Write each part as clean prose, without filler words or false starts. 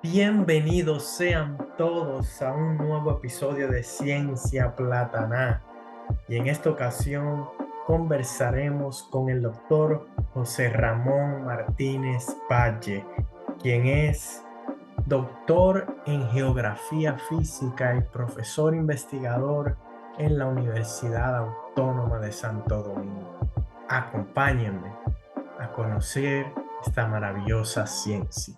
Bienvenidos sean todos a un nuevo episodio de Ciencia Plataná. Y en esta ocasión conversaremos con el doctor José Ramón Martínez Valle, quien es doctor en Geografía Física y profesor investigador en la Universidad Autónoma de Santo Domingo. Acompáñenme a conocer esta maravillosa ciencia.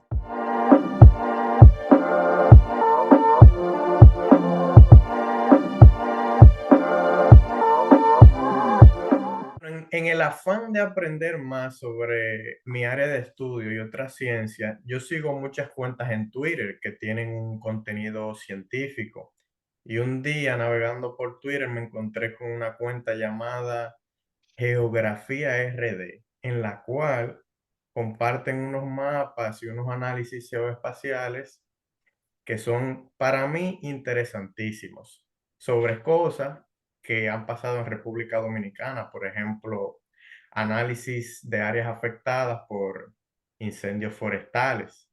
En el afán de aprender más sobre mi área de estudio y otras ciencias, yo sigo muchas cuentas en Twitter que tienen un contenido científico. Y un día navegando por Twitter me encontré con una cuenta llamada Geografía RD, en la cual comparten unos mapas y unos análisis geoespaciales que son para mí interesantísimos sobre cosas que han pasado en República Dominicana, por ejemplo, análisis de áreas afectadas por incendios forestales.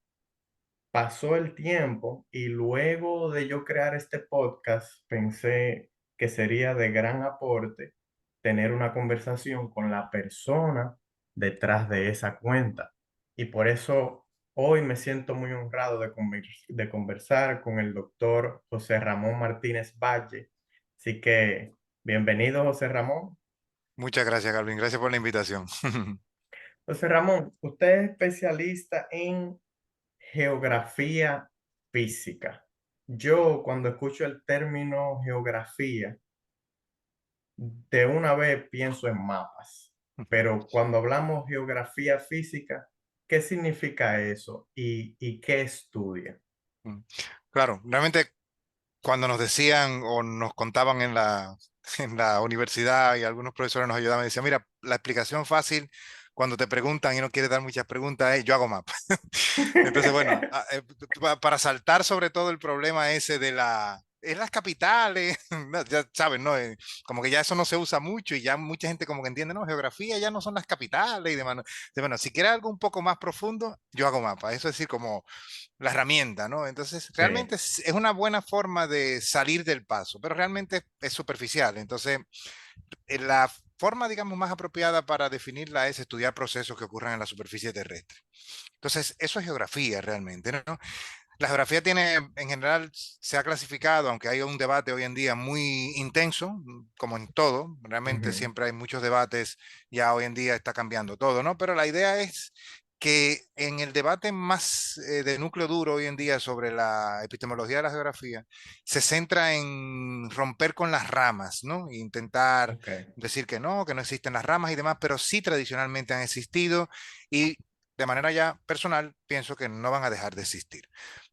Pasó el tiempo y luego de yo crear este podcast, pensé que sería de gran aporte tener una conversación con la persona detrás de esa cuenta. Y por eso hoy me siento muy honrado de conversar con el doctor José Ramón Martínez Valle. Así que bienvenido, José Ramón. Muchas gracias, Calvin. Gracias por la invitación. José Ramón, usted es especialista en geografía física. Yo cuando escucho el término geografía, de una vez pienso en mapas, pero cuando hablamos geografía física, ¿qué significa eso y qué estudia? Claro, realmente cuando nos decían o nos contaban en en la universidad y algunos profesores nos ayudaban, decían, mira, la explicación fácil cuando te preguntan y no quieres dar muchas preguntas es, yo hago mapas. Entonces, bueno, para saltar sobre todo el problema ese de es las capitales, no, ya saben, ¿no? Como que ya eso no se usa mucho y ya mucha gente como que entiende, no, geografía ya no son las capitales y demás, ¿no? Entonces, bueno, si quieres algo un poco más profundo, yo hago mapas. Eso es decir, como la herramienta, ¿no? Entonces, Sí, realmente es una buena forma de salir del paso, pero realmente es superficial. Entonces, la forma, digamos, más apropiada para definirla es estudiar procesos que ocurren en la superficie terrestre. Entonces, eso es geografía realmente, ¿no? La geografía tiene, en general, se ha clasificado, aunque hay un debate hoy en día muy intenso, como en todo, realmente ujú, siempre hay muchos debates, ya hoy en día está cambiando todo, ¿no? Pero la idea es que en el debate más de núcleo duro hoy en día sobre la epistemología de la geografía, se centra en romper con las ramas, ¿no? E intentar ok, decir que no existen las ramas y demás, pero sí tradicionalmente han existido y de manera ya personal pienso que no van a dejar de existir.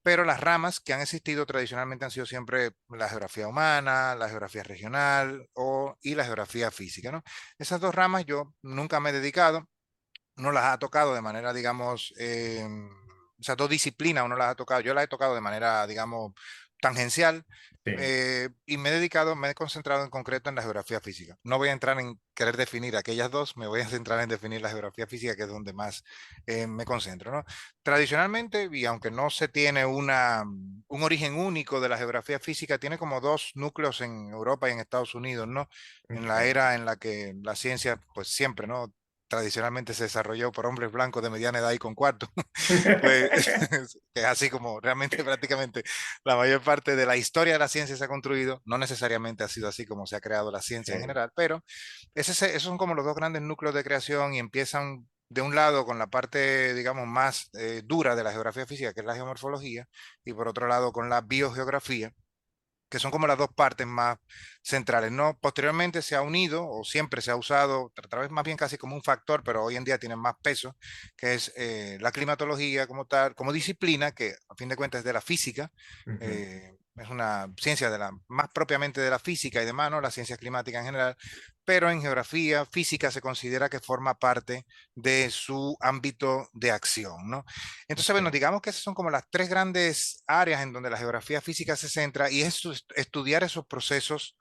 Pero las ramas que han existido tradicionalmente han sido siempre la geografía humana, la geografía regional y la geografía física, ¿no? Esas dos ramas yo nunca me he dedicado, no las ha tocado de manera, digamos, esas dos disciplinas uno las ha tocado, yo las he tocado de manera, digamos, tangencial, sí. y me he dedicado, me he concentrado en concreto en la geografía física. No voy a entrar en querer definir aquellas dos, me voy a centrar en definir la geografía física, que es donde más me concentro, ¿no? Tradicionalmente, y aunque no se tiene un origen único de la geografía física, tiene como dos núcleos en Europa y en Estados Unidos, ¿no? En la Ok. era en la que la ciencia, pues siempre, ¿no? Tradicionalmente se desarrolló por hombres blancos de mediana edad y con cuarto, pues es así como realmente prácticamente la mayor parte de la historia de la ciencia se ha construido, no necesariamente ha sido así como se ha creado la ciencia en Sí. general, pero esos son como los dos grandes núcleos de creación y empiezan de un lado con la parte, digamos, más dura de la geografía física, que es la geomorfología, y por otro lado con la biogeografía, que son como las dos partes más centrales, ¿no? Posteriormente se ha unido o siempre se ha usado a través más bien casi como un factor, pero hoy en día tiene más peso, que es la climatología como tal, como disciplina, que a fin de cuentas es de la física, Ujú. es una ciencia de más propiamente de la física y demás, ¿no? Las ciencias climáticas en general, pero en geografía física se considera que forma parte de su ámbito de acción, ¿no? Entonces, Ok. bueno, digamos que esas son como las tres grandes áreas en donde la geografía física se centra y es estudiar esos procesos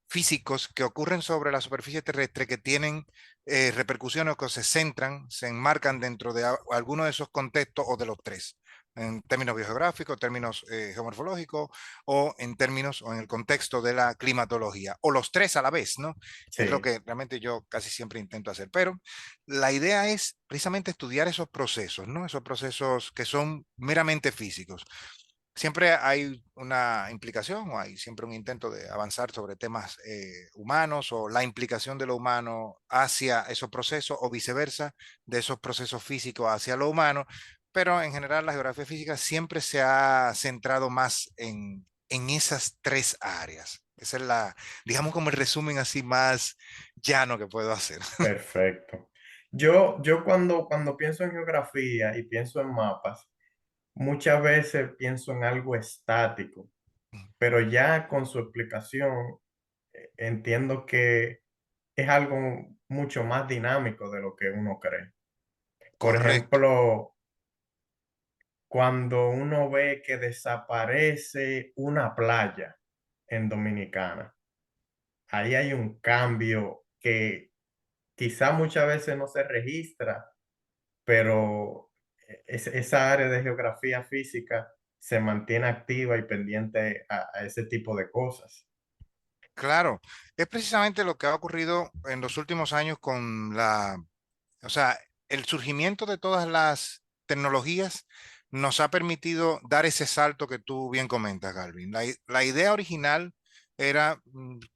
físicos que ocurren sobre la superficie terrestre que tienen repercusiones o que se centran, se enmarcan dentro de alguno de esos contextos o de los tres. en términos biogeográficos, términos geomorfológicos o en términos o en el contexto de la climatología, o los tres a la vez, ¿no? Es lo Sí, que realmente yo casi siempre intento hacer. Pero la idea es precisamente estudiar esos procesos, ¿no? Esos procesos que son meramente físicos. Siempre hay una implicación o hay siempre un intento de avanzar sobre temas humanos o la implicación de lo humano hacia esos procesos o viceversa, de esos procesos físicos hacia lo humano, pero en general la geografía física siempre se ha centrado más en esas tres áreas. Esa es la, digamos como el resumen así más llano que puedo hacer. perfecto. Yo cuando pienso en geografía y pienso en mapas, muchas veces pienso en algo estático, pero ya con su explicación entiendo que es algo mucho más dinámico de lo que uno cree. Por Correcto. ejemplo, cuando uno ve que desaparece una playa en Dominicana, ahí hay un cambio que quizá muchas veces no se registra, pero esa área de geografía física se mantiene activa y pendiente a ese tipo de cosas. Claro, es precisamente lo que ha ocurrido en los últimos años con la, o sea, el surgimiento de todas las tecnologías nos ha permitido dar ese salto que tú bien comentas, Galvin. La idea original era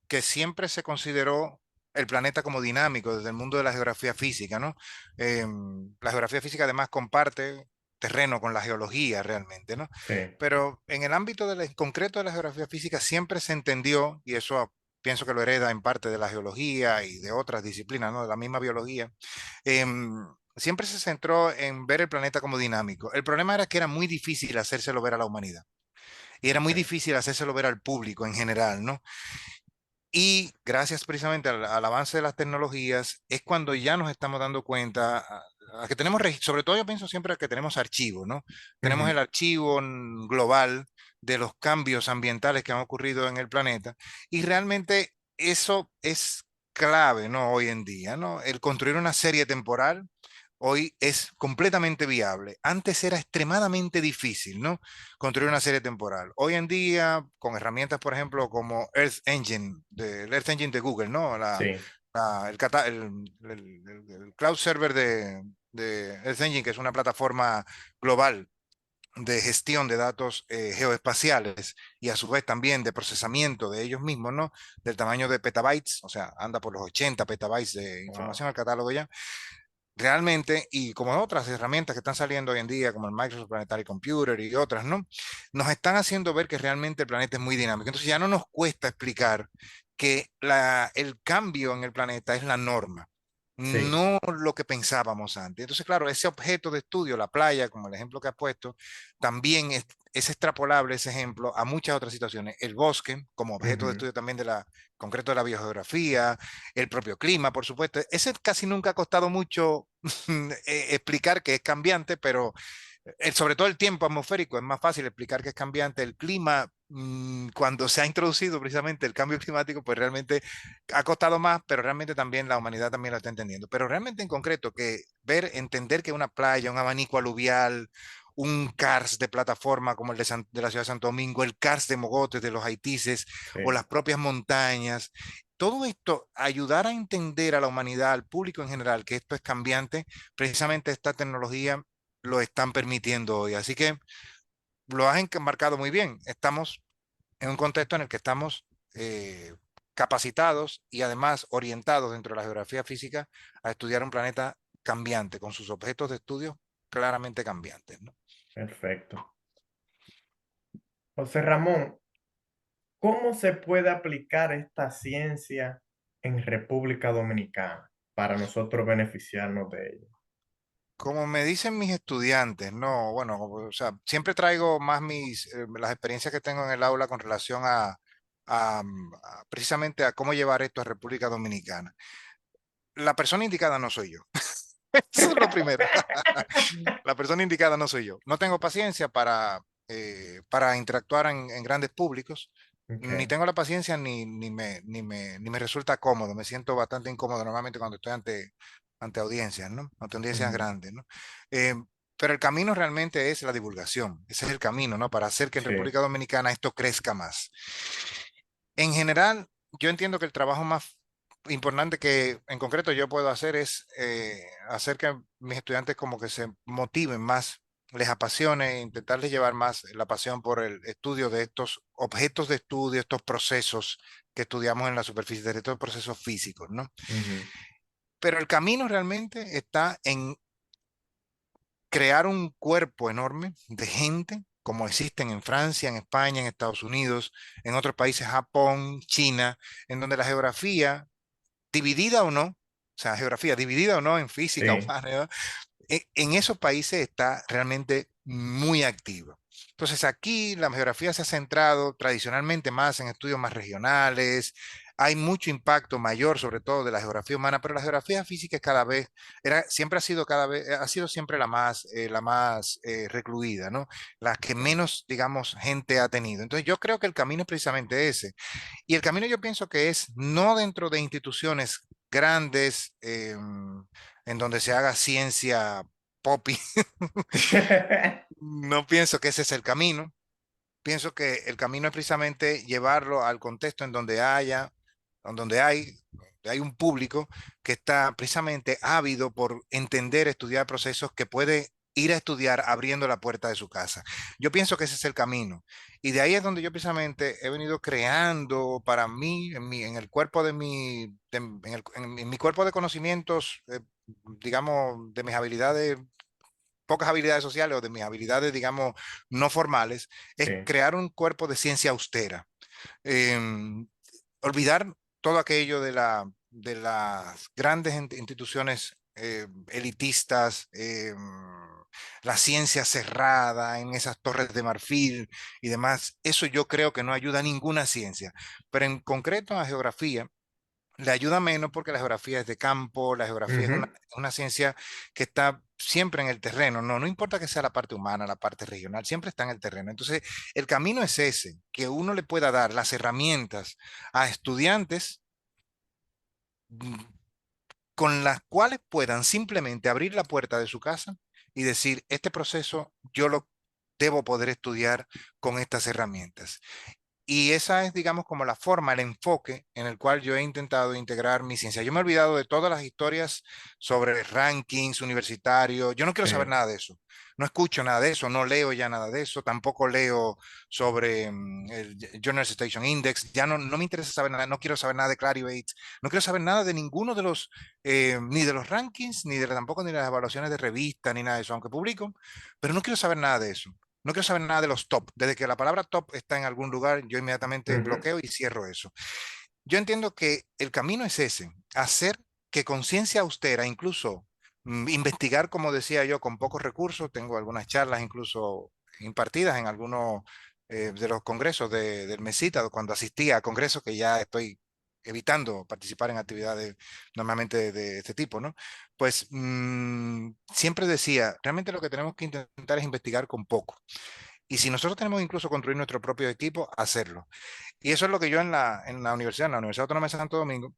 que siempre se consideró el planeta como dinámico desde el mundo de la geografía física, ¿no? La geografía física además comparte terreno con la geología realmente, ¿no? Sí, Pero en el ámbito en concreto de la geografía física siempre se entendió, y eso pienso que lo hereda en parte de la geología y de otras disciplinas, ¿no? De la misma biología, siempre se centró en ver el planeta como dinámico. El problema era que era muy difícil hacérselo ver a la humanidad y era muy sí. difícil hacérselo ver al público en general, ¿no? Y gracias precisamente al avance de las tecnologías es cuando ya nos estamos dando cuenta a que tenemos, sobre todo yo pienso siempre que tenemos archivos, ¿no? Tenemos Ujú. el archivo global de los cambios ambientales que han ocurrido en el planeta y realmente eso es clave, ¿no? Hoy en día, ¿no? El construir una serie temporal hoy es completamente viable. Antes era extremadamente difícil, ¿no? Construir una serie temporal. Hoy en día, con herramientas, por ejemplo, como el Earth Engine de Google, ¿no? Sí, El cloud server de Earth Engine, que es una plataforma global de gestión de datos geoespaciales y a su vez también de procesamiento de ellos mismos, ¿no? Del tamaño de petabytes, o sea, anda por los 80 petabytes de wow. información al catálogo ya realmente, y como otras herramientas que están saliendo hoy en día, como el Microsoft Planetary Computer y otras, ¿no? Nos están haciendo ver que realmente el planeta es muy dinámico. Entonces ya no nos cuesta explicar que el cambio en el planeta es la norma, Sí, no lo que pensábamos antes. Entonces, claro, ese objeto de estudio, la playa, como el ejemplo que has puesto, también es extrapolable ese ejemplo a muchas otras situaciones. El bosque, como objeto de ujú, estudio también concreto de la biogeografía, el propio clima, por supuesto. Ese casi nunca ha costado mucho explicar que es cambiante, pero sobre todo el tiempo atmosférico es más fácil explicar que es cambiante. El clima, cuando se ha introducido precisamente el cambio climático, pues realmente ha costado más, pero realmente también la humanidad también lo está entendiendo. Pero realmente en concreto, que entender que una playa, un abanico aluvial, un CARS de plataforma como el de la ciudad de Santo Domingo, el CARS de Mogotes, de los Haitises, o sí, las propias montañas, todo esto, ayudar a entender a la humanidad, al público en general, que esto es cambiante, precisamente esta tecnología lo están permitiendo hoy. Así que lo has enmarcado muy bien. Estamos en un contexto en el que estamos capacitados y además orientados dentro de la geografía física a estudiar un planeta cambiante, con sus objetos de estudio claramente cambiantes, ¿no? perfecto. José Ramón, ¿cómo se puede aplicar esta ciencia en República Dominicana para nosotros beneficiarnos de ella? Como me dicen mis estudiantes, no, bueno, o sea, siempre traigo más las experiencias que tengo en el aula con relación precisamente a cómo llevar esto a República Dominicana. La persona indicada no soy yo. Eso es lo primero. La persona indicada no soy yo. No tengo paciencia para interactuar en grandes públicos. Ni Okay. tengo la paciencia ni me resulta cómodo. Me siento bastante incómodo normalmente cuando estoy ante audiencias, ¿no? Ante audiencias Ujú. grandes, ¿no? Eh, Pero el camino realmente es la divulgación. Ese es el camino, ¿no? Para hacer que en Sí, República Dominicana esto crezca más. En general, yo entiendo que el trabajo más importante que en concreto yo puedo hacer es hacer que mis estudiantes como que se motiven más, les apasione, e intentarles llevar más la pasión por el estudio de estos objetos de estudio, estos procesos que estudiamos en la superficie, de estos procesos físicos, ¿no? ujú, Pero el camino realmente está en crear un cuerpo enorme de gente, como existen en Francia, en España, en Estados Unidos, en otros países, Japón, China, en donde la geografía, dividida o no, o sea, geografía dividida o no en física sí, humana, ¿no? En esos países está realmente muy activo. Entonces aquí la geografía se ha centrado tradicionalmente más en estudios más regionales, hay mucho impacto mayor sobre todo de la geografía humana, pero la geografía física es cada vez, siempre ha sido cada vez, ha sido siempre la más recluida, ¿no? La que sí. menos, digamos, gente ha tenido. Entonces yo creo que el camino es precisamente ese. Y el camino yo pienso que es no dentro de instituciones grandes, en donde se haga ciencia poppy. No pienso que ese es el camino. Pienso que el camino es precisamente llevarlo al contexto en donde hay un público que está precisamente ávido por entender, estudiar procesos que puede ir a estudiar abriendo la puerta de su casa. Yo pienso que ese es el camino. Y de ahí es donde yo precisamente he venido creando para mí, en el cuerpo de en mi cuerpo de conocimientos, digamos, de mis habilidades, pocas habilidades sociales o de mis habilidades, digamos, no formales, es Sí. crear un cuerpo de ciencia austera. Olvidar todo aquello de las grandes instituciones elitistas, la ciencia cerrada en esas torres de marfil y demás. Eso yo creo que no ayuda a ninguna ciencia, pero en concreto a geografía le ayuda menos porque la geografía es de campo, la geografía es Ujú. una ciencia que está siempre en el terreno, no importa que sea la parte humana, la parte regional, siempre está en el terreno. Entonces, el camino es ese, que uno le pueda dar las herramientas a estudiantes mm, con las cuales puedan simplemente abrir la puerta de su casa y decir, este proceso yo lo debo poder estudiar con estas herramientas. Y esa es, digamos, como la forma, el enfoque en el cual yo he intentado integrar mi ciencia. Yo me he olvidado de todas las historias sobre rankings universitarios. Yo no quiero saber Sí. nada de eso. No escucho nada de eso, no leo ya nada de eso, tampoco leo sobre el Journal Citation Index. Ya no me interesa saber nada, no quiero saber nada de Clarivate, no quiero saber nada de ninguno de los, ni de los rankings, tampoco ni de las evaluaciones de revista, ni nada de eso, aunque publico, pero no quiero saber nada de eso. No quiero saber nada de los top. Desde que la palabra top está en algún lugar, yo inmediatamente Ujú. bloqueo y cierro eso. Yo entiendo que el camino es ese, hacer que conciencia austera, incluso investigar, como decía yo, con pocos recursos. Tengo algunas charlas incluso impartidas en algunos de los congresos del MESITA, cuando asistía a congresos que ya estoy evitando participar en actividades normalmente de este tipo, ¿no? Pues siempre decía, realmente lo que tenemos que intentar es investigar con poco. Y si nosotros tenemos incluso construir nuestro propio equipo, hacerlo. Y eso es lo que yo en la Universidad Autónoma de Santo Domingo,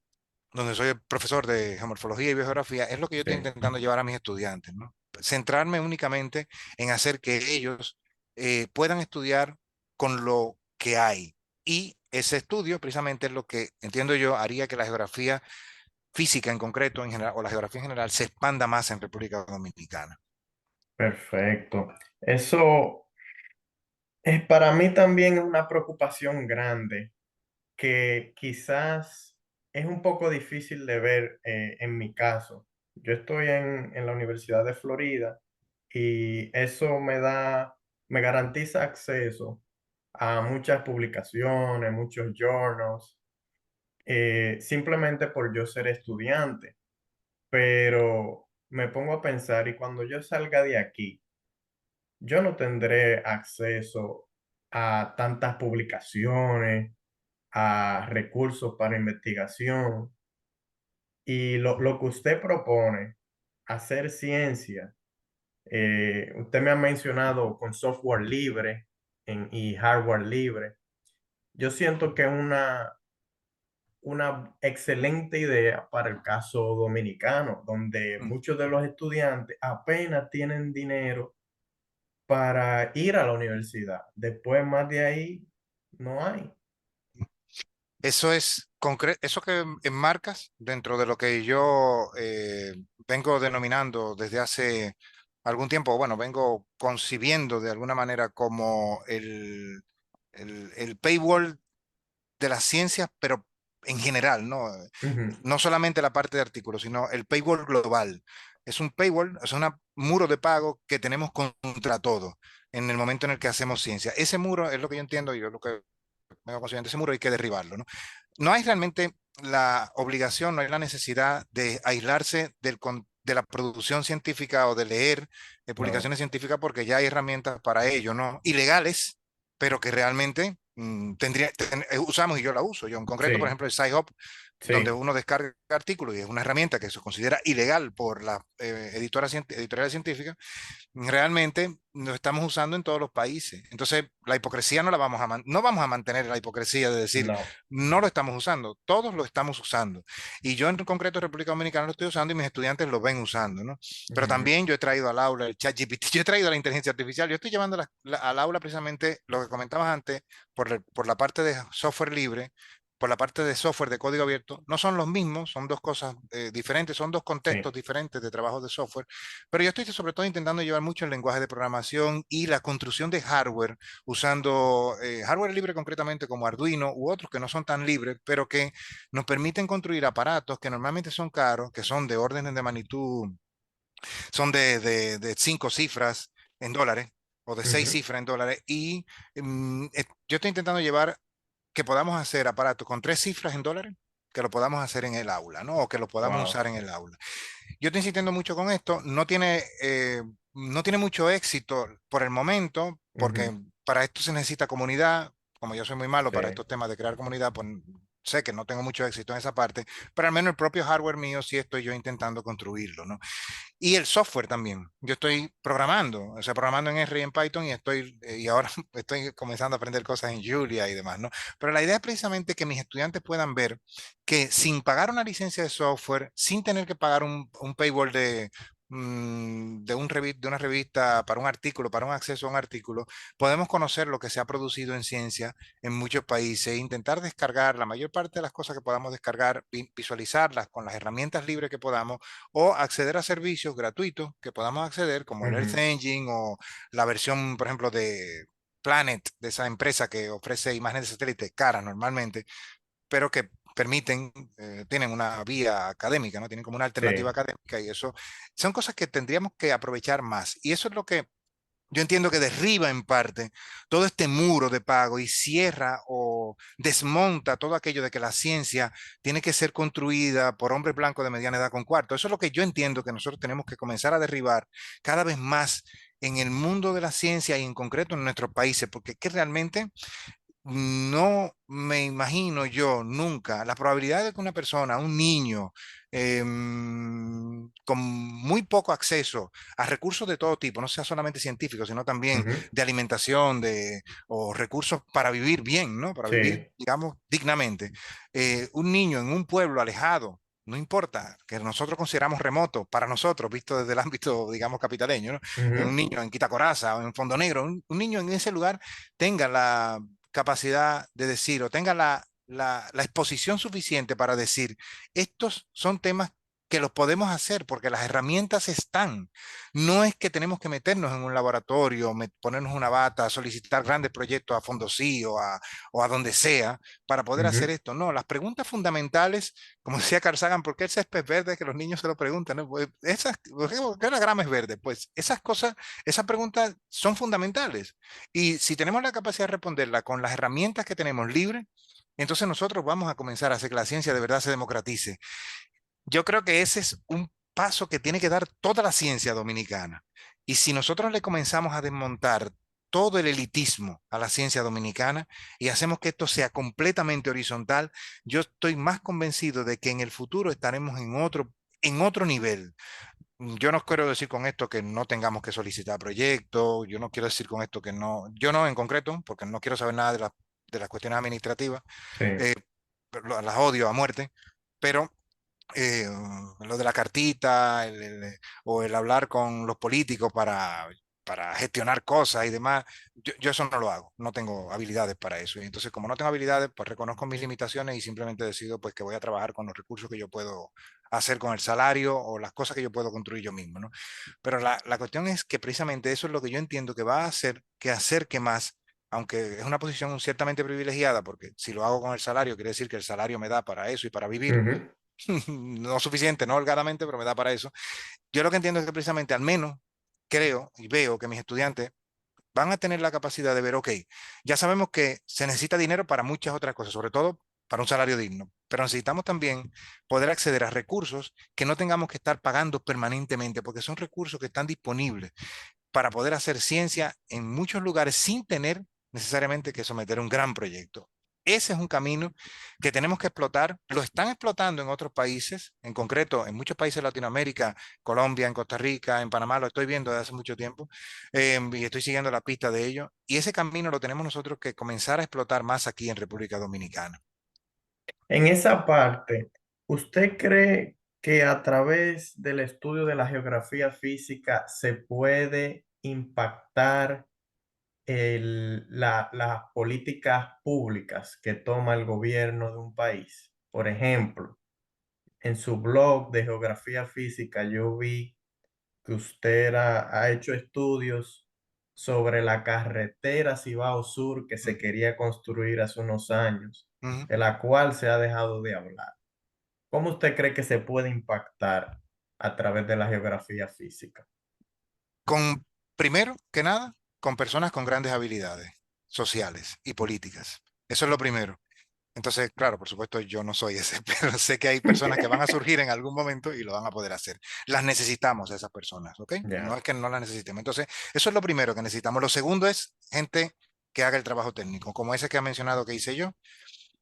donde soy el profesor de geomorfología y biogeografía, es lo que yo estoy Sí. intentando llevar a mis estudiantes, ¿no? Centrarme únicamente en hacer que ellos puedan estudiar con lo que hay. Y ese estudio precisamente es lo que entiendo yo haría que la geografía física en concreto, en general, o la geografía en general, se expanda más en República Dominicana. Perfecto. Eso es para mí también es una preocupación grande que quizás es un poco difícil de ver en mi caso. Yo estoy en la Universidad de Florida y eso me garantiza acceso a muchas publicaciones, muchos journals, simplemente por yo ser estudiante. Pero me pongo a pensar, y cuando yo salga de aquí, yo no tendré acceso a tantas publicaciones, a recursos para investigación. Y lo que usted propone, hacer ciencia, usted me ha mencionado con software libre y hardware libre. Yo siento que una excelente idea para el caso dominicano, donde Mm. muchos de los estudiantes apenas tienen dinero para ir a la universidad. Después, más de ahí, no hay. Eso es eso que enmarcas dentro de lo que yo vengo denominando desde hace algún tiempo, bueno, vengo concibiendo de alguna manera como el paywall de las ciencias, pero en general, ¿no? Ujú, No solamente la parte de artículos, sino el paywall global. Es un paywall, es un muro de pago que tenemos contra todo en el momento en el que hacemos ciencia. Ese muro es lo que yo entiendo y yo lo que vengo considerando, ese muro hay que derribarlo, ¿no? No hay realmente la obligación, no hay la necesidad de aislarse de la producción científica o de leer no. publicaciones científicas porque ya hay herramientas para ello, ¿no? Ilegales, pero que realmente usamos y yo la uso. Yo en concreto, por Sí, ejemplo, el Sci-Hub, donde sí. uno descarga artículos y es una herramienta que se considera ilegal por las editoriales científicas, realmente lo estamos usando en todos los países. Entonces, la hipocresía no la vamos no vamos a mantener la hipocresía de decir, No. no lo estamos usando, todos lo estamos usando. Y yo en concreto República Dominicana lo estoy usando y mis estudiantes lo ven usando, ¿no? Pero Ujú, también yo he traído al aula el ChatGPT, yo he traído la inteligencia artificial, yo estoy llevando al aula precisamente lo que comentabas antes por la parte de software libre, por la parte de software de código abierto, no son los mismos, son dos cosas diferentes, son dos contextos sí. diferentes de trabajo de software, pero yo estoy sobre todo intentando llevar mucho el lenguaje de programación y la construcción de hardware usando hardware libre concretamente como Arduino u otros que no son tan libres, pero que nos permiten construir aparatos que normalmente son caros, que son de órdenes de magnitud, son de 5 cifras en dólares o de seis Ujú, cifras en dólares y yo estoy intentando llevar que podamos hacer aparatos con 3 cifras en dólares, que lo podamos hacer en el aula, ¿no? O que lo podamos wow. usar en el aula. Yo estoy insistiendo mucho con esto, no tiene mucho éxito por el momento, Ujú, porque para esto se necesita comunidad, como yo soy muy malo sí. para estos temas de crear comunidad, pues sé que no tengo mucho éxito en esa parte, pero al menos el propio hardware mío sí estoy yo intentando construirlo, ¿no? Y el software también. Yo estoy programando, o sea, programando en R y en Python y ahora estoy comenzando a aprender cosas en Julia y demás, ¿no? Pero la idea es precisamente que mis estudiantes puedan ver que sin pagar una licencia de software, sin tener que pagar un paywall de una revista para un artículo, para un acceso a un artículo, podemos conocer lo que se ha producido en ciencia en muchos países e intentar descargar la mayor parte de las cosas que podamos descargar, visualizarlas con las herramientas libres que podamos o acceder a servicios gratuitos que podamos acceder, como el Earth Ujú, Engine o la versión, por ejemplo, de Planet, de esa empresa que ofrece imágenes de satélite caras normalmente, pero que permiten, tienen una vía académica, ¿no? Tienen como una alternativa sí. académica y eso son cosas que tendríamos que aprovechar más. Y eso es lo que yo entiendo que derriba en parte todo este muro de pago y cierra o desmonta todo aquello de que la ciencia tiene que ser construida por hombres blancos de mediana edad con cuarto. Eso es lo que yo entiendo que nosotros tenemos que comenzar a derribar cada vez más en el mundo de la ciencia y en concreto en nuestros países, porque es que realmente no me imagino yo nunca la probabilidad de que una persona, un niño, con muy poco acceso a recursos de todo tipo, no sea solamente científicos, sino también Ujú, de alimentación, o recursos para vivir bien, ¿no? Para vivir, sí. digamos, dignamente. Un niño en un pueblo alejado. No importa, que nosotros consideramos remoto para nosotros, visto desde el ámbito, digamos, capitaleño, ¿no? Un Ujú, niño en Quitacoraza o en Fondo Negro, un niño en ese lugar tenga la capacidad de decir o tenga la exposición suficiente para decir, estos son temas que los podemos hacer porque las herramientas están. No es que tenemos que meternos en un laboratorio, ponernos una bata, solicitar grandes proyectos a Fondosí o a donde sea para poder hacer ujú, esto. No, las preguntas fundamentales, como decía Carl Sagan, ¿por qué el césped es verde? Que los niños se lo preguntan, ¿no? Pues ¿por qué la grama es verde? Pues esas cosas, esas preguntas son fundamentales. Y si tenemos la capacidad de responderla con las herramientas que tenemos libres, entonces nosotros vamos a comenzar a hacer que la ciencia de verdad se democratice. Yo creo que ese es un paso que tiene que dar toda la ciencia dominicana. Y si nosotros le comenzamos a desmontar todo el elitismo a la ciencia dominicana y hacemos que esto sea completamente horizontal, yo estoy más convencido de que en el futuro estaremos en otro nivel. Yo no quiero decir con esto que no tengamos que solicitar proyectos, yo no quiero decir con esto que no, yo no en concreto, porque no quiero saber nada de las cuestiones administrativas, sí. eh, las odio a muerte, pero eh, lo de la cartita o el hablar con los políticos para gestionar cosas y demás, yo eso no lo hago, no tengo habilidades para eso. Y entonces, como no tengo habilidades, pues reconozco mis limitaciones y simplemente decido pues que voy a trabajar con los recursos que yo puedo hacer con el salario o las cosas que yo puedo construir yo mismo, ¿no? Pero la cuestión es que precisamente eso es lo que yo entiendo que va a hacer que acerque más, aunque es una posición ciertamente privilegiada, porque si lo hago con el salario, quiere decir que el salario me da para eso y para vivir, Ujú. no suficiente, no holgadamente, pero me da para eso. Yo lo que entiendo es que precisamente al menos creo y veo que mis estudiantes van a tener la capacidad de ver, ok, ya sabemos que se necesita dinero para muchas otras cosas, sobre todo para un salario digno, pero necesitamos también poder acceder a recursos que no tengamos que estar pagando permanentemente, porque son recursos que están disponibles para poder hacer ciencia en muchos lugares sin tener necesariamente que someter un gran proyecto. Ese es un camino que tenemos que explotar. Lo están explotando en otros países, en concreto en muchos países de Latinoamérica, Colombia, en Costa Rica, en Panamá, lo estoy viendo desde hace mucho tiempo y estoy siguiendo la pista de ello. Y ese camino lo tenemos nosotros que comenzar a explotar más aquí en República Dominicana. En esa parte, ¿usted cree que a través del estudio de la geografía física se puede impactar las políticas públicas que toma el gobierno de un país? Por ejemplo, en su blog de geografía física yo vi que usted ha hecho estudios sobre la carretera Cibao Sur que se Mm, quería construir hace unos años, ujú. de la cual se ha dejado de hablar. ¿Cómo usted cree que se puede impactar a través de la geografía física? Con, primero que nada, con personas con grandes habilidades sociales y políticas. Eso es lo primero. Entonces, claro, por supuesto, yo no soy ese, pero sé que hay personas que van a surgir en algún momento y lo van a poder hacer. Las necesitamos a esas personas, ¿ok? No Ya. es que no las necesitemos. Entonces, eso es lo primero que necesitamos. Lo segundo es gente que haga el trabajo técnico, como ese que ha mencionado que hice yo.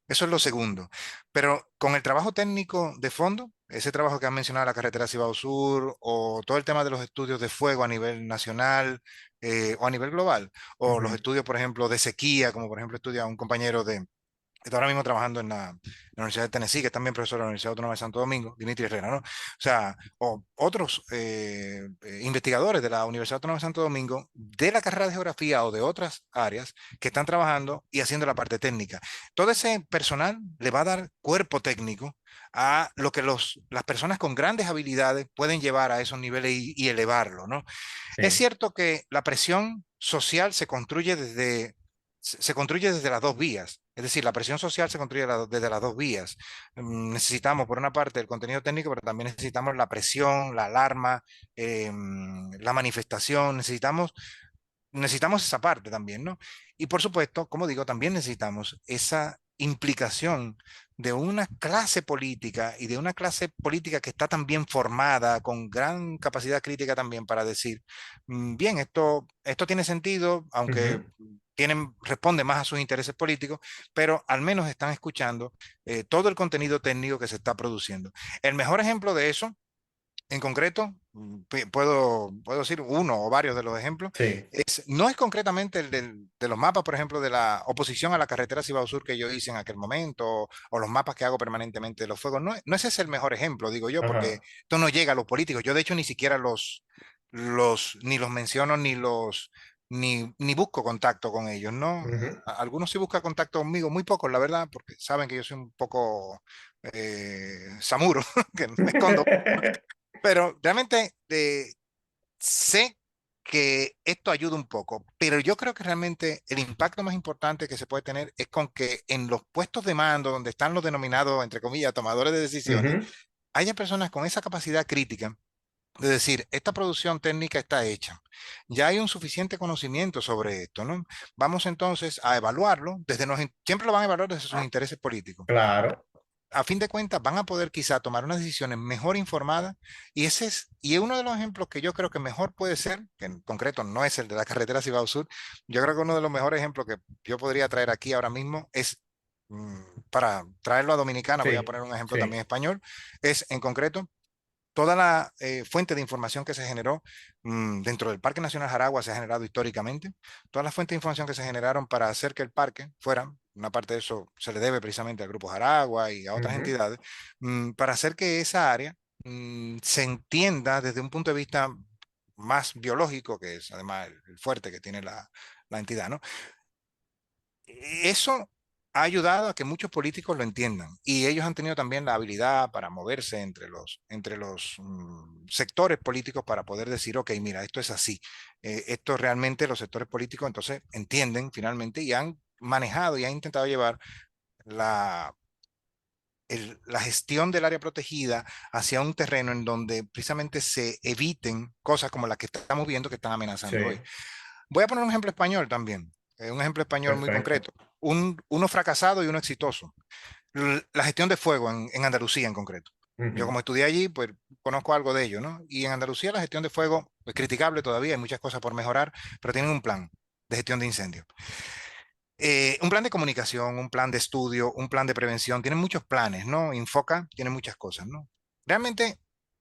Eso es lo segundo. Pero con el trabajo técnico de fondo, ese trabajo que han mencionado, la carretera Cibao Sur, o todo el tema de los estudios de fuego a nivel nacional o a nivel global, o los Ujú. estudios, por ejemplo, de sequía, como por ejemplo estudia un compañero está ahora mismo trabajando en la Universidad de Tennessee, que es también profesor de la Universidad Autónoma de Santo Domingo, Dimitri Herrera, ¿no? O sea, o otros investigadores de la Universidad Autónoma de Santo Domingo, de la carrera de geografía o de otras áreas, que están trabajando y haciendo la parte técnica. Todo ese personal le va a dar cuerpo técnico a lo que las personas con grandes habilidades pueden llevar a esos niveles y elevarlo, ¿no? Es Sí, cierto que la presión social se construye desde las dos vías. Es decir, la presión social se construye desde las dos vías. Necesitamos, por una parte, el contenido técnico, pero también necesitamos la presión, la alarma, la manifestación. Necesitamos esa parte también, ¿no? Y por supuesto, como digo, también necesitamos esa implicación de una clase política y de una clase política que está también formada, con gran capacidad crítica también para decir, bien, esto tiene sentido, aunque ujú, responde más a sus intereses políticos, pero al menos están escuchando todo el contenido técnico que se está produciendo. El mejor ejemplo de eso en concreto, puedo decir uno o varios de los ejemplos, sí, no es concretamente de los mapas, por ejemplo, de la oposición a la carretera Cibao Sur que yo hice en aquel momento, o los mapas que hago permanentemente de los fuegos. No ese es el mejor ejemplo, digo yo, porque ajá, esto no llega a los políticos. Yo, de hecho, ni siquiera ni los menciono, ni busco contacto con ellos, ¿no? ujú, Algunos sí buscan contacto conmigo, muy pocos, la verdad, porque saben que yo soy un poco samuro, que me escondo, pero realmente sé que esto ayuda un poco, pero yo creo que realmente el impacto más importante que se puede tener es con que en los puestos de mando, donde están los denominados, entre comillas, tomadores de decisiones, ujú, haya personas con esa capacidad crítica de decir, esta producción técnica está hecha, ya hay un suficiente conocimiento sobre esto, ¿no? Vamos entonces a evaluarlo, siempre lo van a evaluar desde sus intereses políticos, claro, a fin de cuentas van a poder quizá tomar unas decisiones mejor informadas y uno de los ejemplos que yo creo que mejor puede ser, que en concreto no es el de la carretera Cibao Sur, yo creo que uno de los mejores ejemplos que yo podría traer aquí ahora mismo es, para traerlo a Dominicana, voy a sí, poner un ejemplo sí, también español, es en concreto toda la fuente de información que se generó dentro del Parque Nacional Jaragua se ha generado históricamente. Todas las fuentes de información que se generaron para hacer que el parque fuera una parte de eso se le debe precisamente al Grupo Jaragua y a otras Ujú. entidades, para hacer que esa área se entienda desde un punto de vista más biológico, que es además el fuerte que tiene la entidad, ¿no? Eso ha ayudado a que muchos políticos lo entiendan y ellos han tenido también la habilidad para moverse entre los sectores políticos para poder decir, ok, mira, esto es así. Esto realmente los sectores políticos entonces entienden finalmente y han manejado y han intentado llevar la, la gestión del área protegida hacia un terreno en donde precisamente se eviten cosas como las que estamos viendo que están amenazando hoy. Sí, Voy a poner un ejemplo español también, un ejemplo español muy perfecto. concreto, uno fracasado y uno exitoso. La gestión de fuego en Andalucía en concreto. Yo Ujú. como estudié allí, pues conozco algo de ello, ¿no? Y en Andalucía la gestión de fuego es criticable todavía, hay muchas cosas por mejorar, pero tienen un plan de gestión de incendios. Un plan de comunicación, un plan de estudio, un plan de prevención, tienen muchos planes, ¿no? Infoca tiene muchas cosas, ¿no? Realmente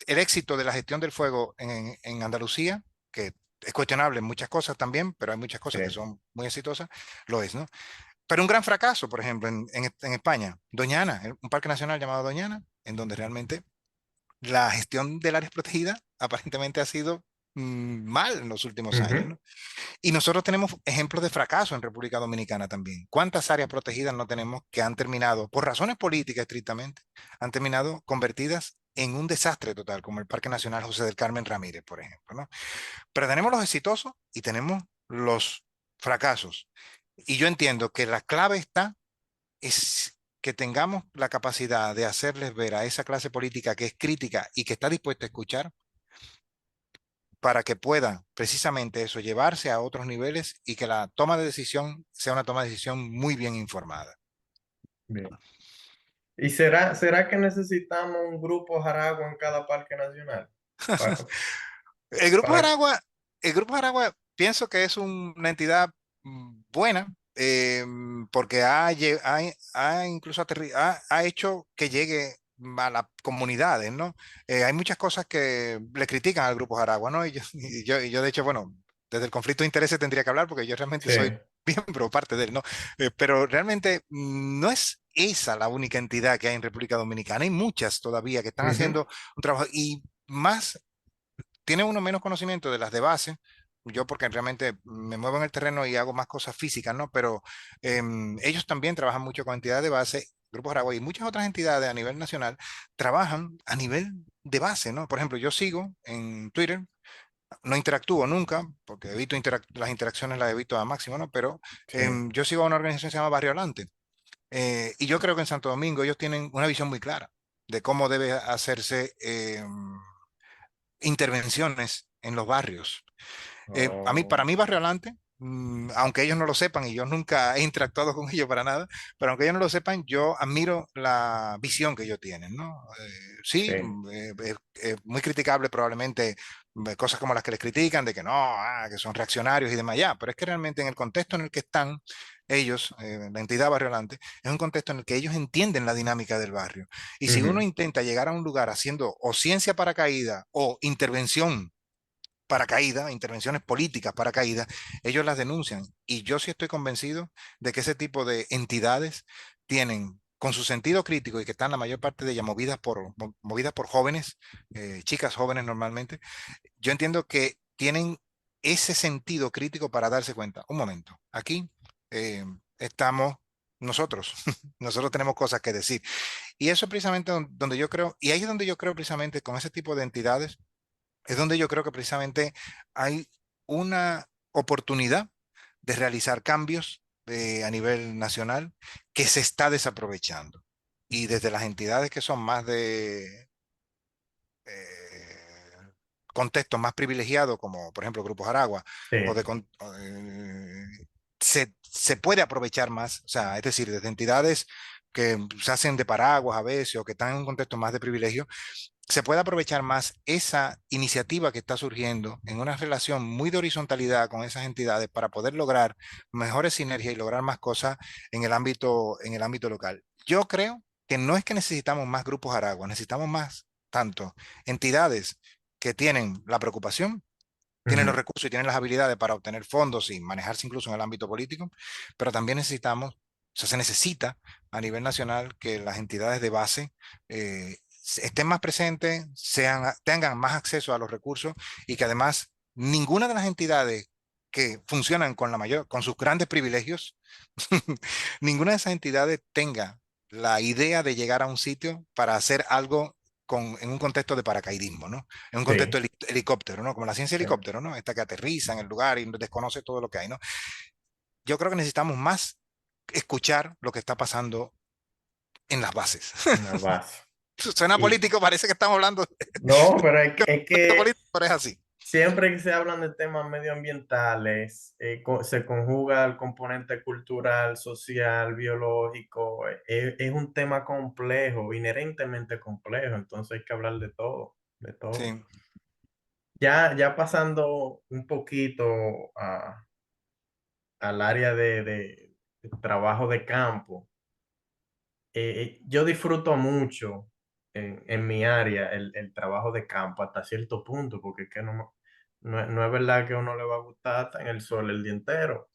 el éxito de la gestión del fuego en Andalucía, que es cuestionable en muchas cosas también, pero hay muchas Sí. cosas que son muy exitosas, lo es, ¿no? Pero un gran fracaso, por ejemplo, en España, Doñana, un parque nacional llamado Doñana, en donde realmente la gestión del área protegida aparentemente ha sido mal en los últimos años, Ujú. ¿no? Y nosotros tenemos ejemplos de fracaso en República Dominicana también. ¿Cuántas áreas protegidas no tenemos que han terminado, por razones políticas estrictamente, han terminado convertidas en un desastre total, como el Parque Nacional José del Carmen Ramírez, por ejemplo, ¿no? Pero tenemos los exitosos y tenemos los fracasos. Y yo entiendo que la clave está es que tengamos la capacidad de hacerles ver a esa clase política que es crítica y que está dispuesta a escuchar para que pueda precisamente eso llevarse a otros niveles y que la toma de decisión sea una toma de decisión muy bien informada. Bien. ¿Y será que necesitamos un grupo Jaragua en cada parque nacional? Para, El Grupo para, Aragua, el Grupo Aragua pienso que es una entidad buena porque ha incluso ha hecho que llegue a las comunidades, ¿no? Hay muchas cosas que le critican al Grupo Aragua, ¿no? Y yo, de hecho, bueno, desde el conflicto de intereses tendría que hablar porque yo realmente sí. soy miembro, parte de él, ¿no? Pero realmente no es esa la única entidad que hay en República Dominicana. Hay muchas todavía que están Ujú. haciendo un trabajo y más tiene uno menos conocimiento de las de base. Yo porque realmente me muevo en el terreno y hago más cosas físicas, ¿no? Pero ellos también trabajan mucho con entidades de base, Grupos Aragua y muchas otras entidades a nivel nacional trabajan a nivel de base, ¿no? Por ejemplo, yo sigo en Twitter, no interactúo nunca, porque evito las interacciones las evito a máximo, ¿no? Pero Sí. yo sigo a una organización que se llama Barrio Alante. Y yo creo que en Santo Domingo ellos tienen una visión muy clara de cómo debe hacerse intervenciones en los barrios. Para Oh, mí, Barrio Alante, aunque ellos no lo sepan y yo nunca he interactuado con ellos para nada, pero aunque ellos no lo sepan, yo admiro la visión que ellos tienen, ¿no? Sí, sí. muy criticable probablemente cosas como las que les critican, de que no, que son reaccionarios y demás, ya, pero es que realmente en el contexto en el que están ellos, la entidad Barrio Alante, es un contexto en el que ellos entienden la dinámica del barrio. Y si uno Ujú. intenta llegar a un lugar haciendo o ciencia para caída o intervención paracaídas, intervenciones políticas paracaídas, ellos las denuncian. Y yo sí estoy convencido de que ese tipo de entidades tienen, con su sentido crítico y que están la mayor parte de ellas movidas por jóvenes, chicas jóvenes normalmente, yo entiendo que tienen ese sentido crítico para darse cuenta. Un momento, aquí estamos nosotros, nosotros tenemos cosas que decir. Y eso es precisamente donde yo creo, y ahí es donde yo creo precisamente con ese tipo de entidades es donde yo creo que precisamente hay una oportunidad de realizar cambios a nivel nacional que se está desaprovechando. Y desde las entidades que son más de contextos más privilegiados, como por ejemplo Grupos Aragua, Sí. o de, con- o de- se puede aprovechar más, o sea, es decir, desde entidades que se hacen de paraguas a veces o que están en un contexto más de privilegio, se puede aprovechar más esa iniciativa que está surgiendo en una relación muy de horizontalidad con esas entidades para poder lograr mejores sinergias y lograr más cosas en el ámbito local. Yo creo que no es que necesitamos más grupos Aragua, necesitamos más, tanto entidades que tienen la preocupación, tienen los Ujú. recursos y tienen las habilidades para obtener fondos y manejarse incluso en el ámbito político, pero también necesitamos sea, se necesita a nivel nacional que las entidades de base estén más presentes, tengan más acceso a los recursos y que además ninguna de las entidades que funcionan con sus grandes privilegios, ninguna de esas entidades tenga la idea de llegar a un sitio para hacer algo en un contexto de paracaidismo, ¿no? En un contexto Sí, helicóptero, ¿no? Como la ciencia sí, helicóptero, ¿no? Esta que aterriza en el lugar y desconoce todo lo que hay, ¿no? Yo creo que necesitamos más escuchar lo que está pasando en las bases. una base. Suena Y político, parece que estamos hablando no, pero es de que político, pero es así. siempre que se hablan de temas medioambientales, se conjuga el componente cultural, social, biológico. Es un tema complejo, inherentemente complejo, entonces hay que hablar de todo, de todo. Sí. Ya pasando un poquito al área de trabajo de campo, yo disfruto mucho en mi área el trabajo de campo hasta cierto punto, porque es que no es verdad que a uno le va a gustar estar en el sol el día entero,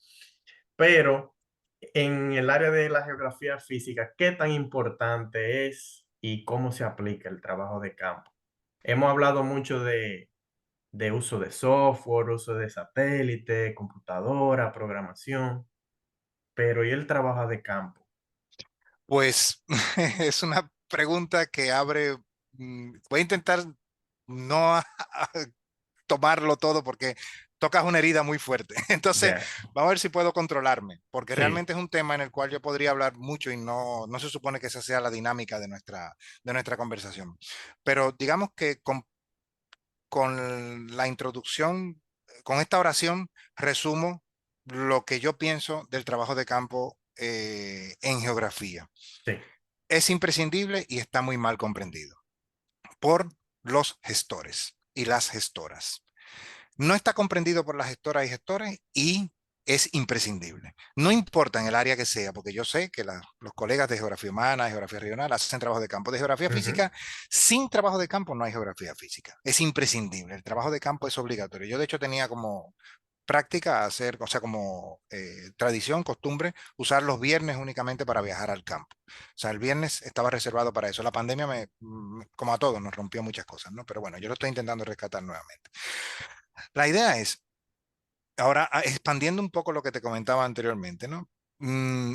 pero en el área de la geografía física, ¿qué tan importante es y cómo se aplica el trabajo de campo? Hemos hablado mucho de uso de software, uso de satélite, computadora, programación, pero ¿y el trabajo de campo? Pues es una pregunta que abre, voy a intentar no tomarlo todo porque tocas una herida muy fuerte. Entonces, Ya, vamos a ver si puedo controlarme, porque sí, realmente es un tema en el cual yo podría hablar mucho y no se supone que esa sea la dinámica de nuestra conversación. Pero digamos que con la introducción, con esta oración, resumo lo que yo pienso del trabajo de campo en geografía. sí, Es imprescindible y está muy mal comprendido por los gestores y las gestoras. No está comprendido por las gestoras y gestores y es imprescindible. No importa en el área que sea, porque yo sé que los colegas de geografía humana, de geografía regional, hacen trabajo de campo. De geografía ujú, física, sin trabajo de campo no hay geografía física. Es imprescindible. El trabajo de campo es obligatorio. Yo de hecho tenía como práctica hacer, o sea, como tradición, costumbre, usar los viernes únicamente para viajar al campo. O sea, el viernes estaba reservado para eso. La pandemia, como a todos, nos rompió muchas cosas, ¿no? Pero bueno, yo lo estoy intentando rescatar nuevamente. La idea es, ahora expandiendo un poco lo que te comentaba anteriormente, ¿no? Mm,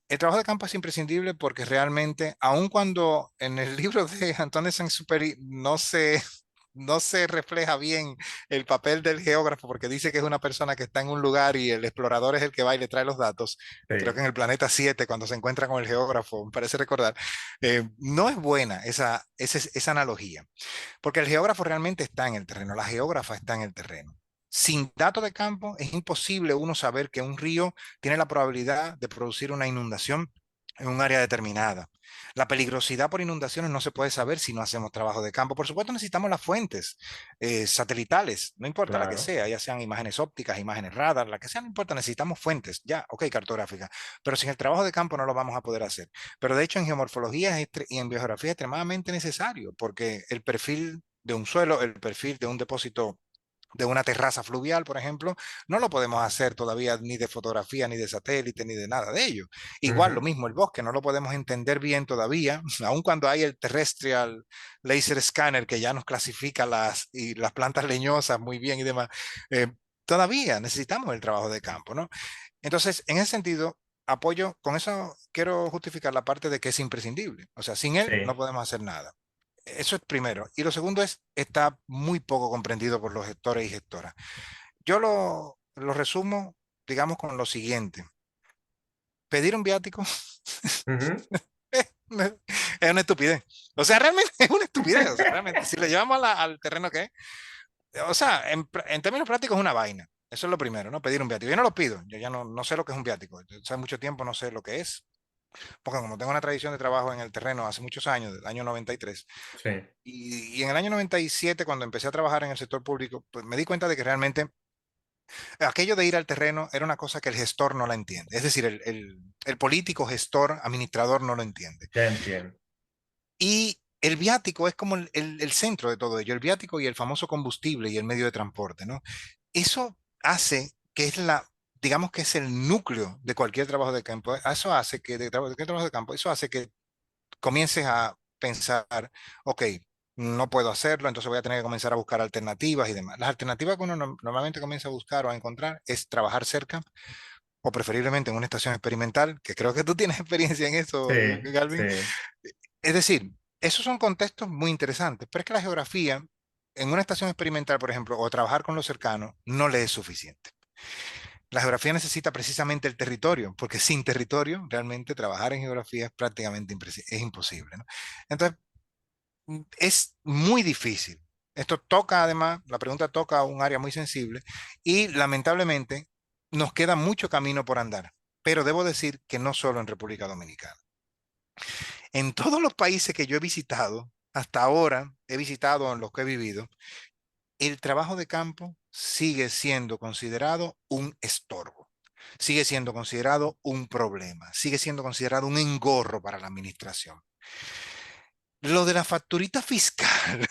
el trabajo de campo es imprescindible porque realmente, aun cuando en el libro de Antoine Saint-Exupéry no se refleja bien el papel del geógrafo porque dice que es una persona que está en un lugar y el explorador es el que va y le trae los datos. Creo que sí, en el planeta 7 cuando se encuentra con el geógrafo, me parece recordar, no es buena esa analogía, porque el geógrafo realmente está en el terreno, la geógrafa está en el terreno. Sin datos de campo es imposible uno saber que un río tiene la probabilidad de producir una inundación en un área determinada. La peligrosidad por inundaciones no se puede saber si no hacemos trabajo de campo. Por supuesto, necesitamos las fuentes satelitales, no importa la que claro, sea, ya sean imágenes ópticas, imágenes radar, la que sea, no importa, necesitamos fuentes, ya, ok, cartográfica. Pero sin el trabajo de campo no lo vamos a poder hacer. Pero de hecho, en geomorfología y en biogeografía es extremadamente necesario, porque el perfil de un suelo, el perfil de un depósito de una terraza fluvial, por ejemplo, no lo podemos hacer todavía ni de fotografía, ni de satélite, ni de nada de ello. Igual, lo ujú, mismo el bosque, no lo podemos entender bien todavía, aun cuando hay el terrestrial laser scanner que ya nos clasifica las plantas leñosas muy bien y demás. Todavía necesitamos el trabajo de campo, ¿no? Entonces, en ese sentido, apoyo, con eso quiero justificar la parte de que es imprescindible. O sea, sin él no sí, podemos hacer nada. Eso es primero. Y lo segundo es, está muy poco comprendido por los gestores y gestoras. Yo lo resumo, digamos, con lo siguiente. Pedir un viático ujú, es una estupidez. O sea, realmente es una estupidez. O sea, realmente, si lo llevamos al terreno que es, o sea, en términos prácticos es una vaina. Eso es lo primero, ¿no? Pedir un viático. Yo no lo pido. Yo ya no sé lo que es un viático. Hace mucho tiempo no sé lo que es. Porque como tengo una tradición de trabajo en el terreno hace muchos años, del año 93, sí, y en el año 97, cuando empecé a trabajar en el sector público, pues me di cuenta de que realmente aquello de ir al terreno era una cosa que el gestor no la entiende. Es decir, el político, gestor, administrador no lo entiende. ya entiendo. Y el viático es como el centro de todo ello, el viático y el famoso combustible y el medio de transporte, ¿no? Eso hace que es digamos que es el núcleo de cualquier trabajo de campo. Eso hace que, de cualquier trabajo de campo, eso hace que comiences a pensar, ok, no puedo hacerlo, entonces voy a tener que comenzar a buscar alternativas y demás. Las alternativas que uno normalmente comienza a buscar o a encontrar es trabajar cerca o preferiblemente en una estación experimental, que creo que tú tienes experiencia en Sí, eso, sí, Galvin. Es decir, esos son contextos muy interesantes, pero es que la geografía en una estación experimental, por ejemplo, o trabajar con lo cercano, no le es suficiente. La geografía necesita precisamente el territorio, porque sin territorio realmente trabajar en geografía es prácticamente es imposible, ¿no? Entonces, es muy difícil. Esto toca además, la pregunta toca un área muy sensible y lamentablemente nos queda mucho camino por andar. Pero debo decir que no solo en República Dominicana. En todos los países que yo he visitado, hasta ahora he visitado en los que he vivido, el trabajo de campo sigue siendo considerado un estorbo, sigue siendo considerado un problema, sigue siendo considerado un engorro para la administración. Lo de la facturita fiscal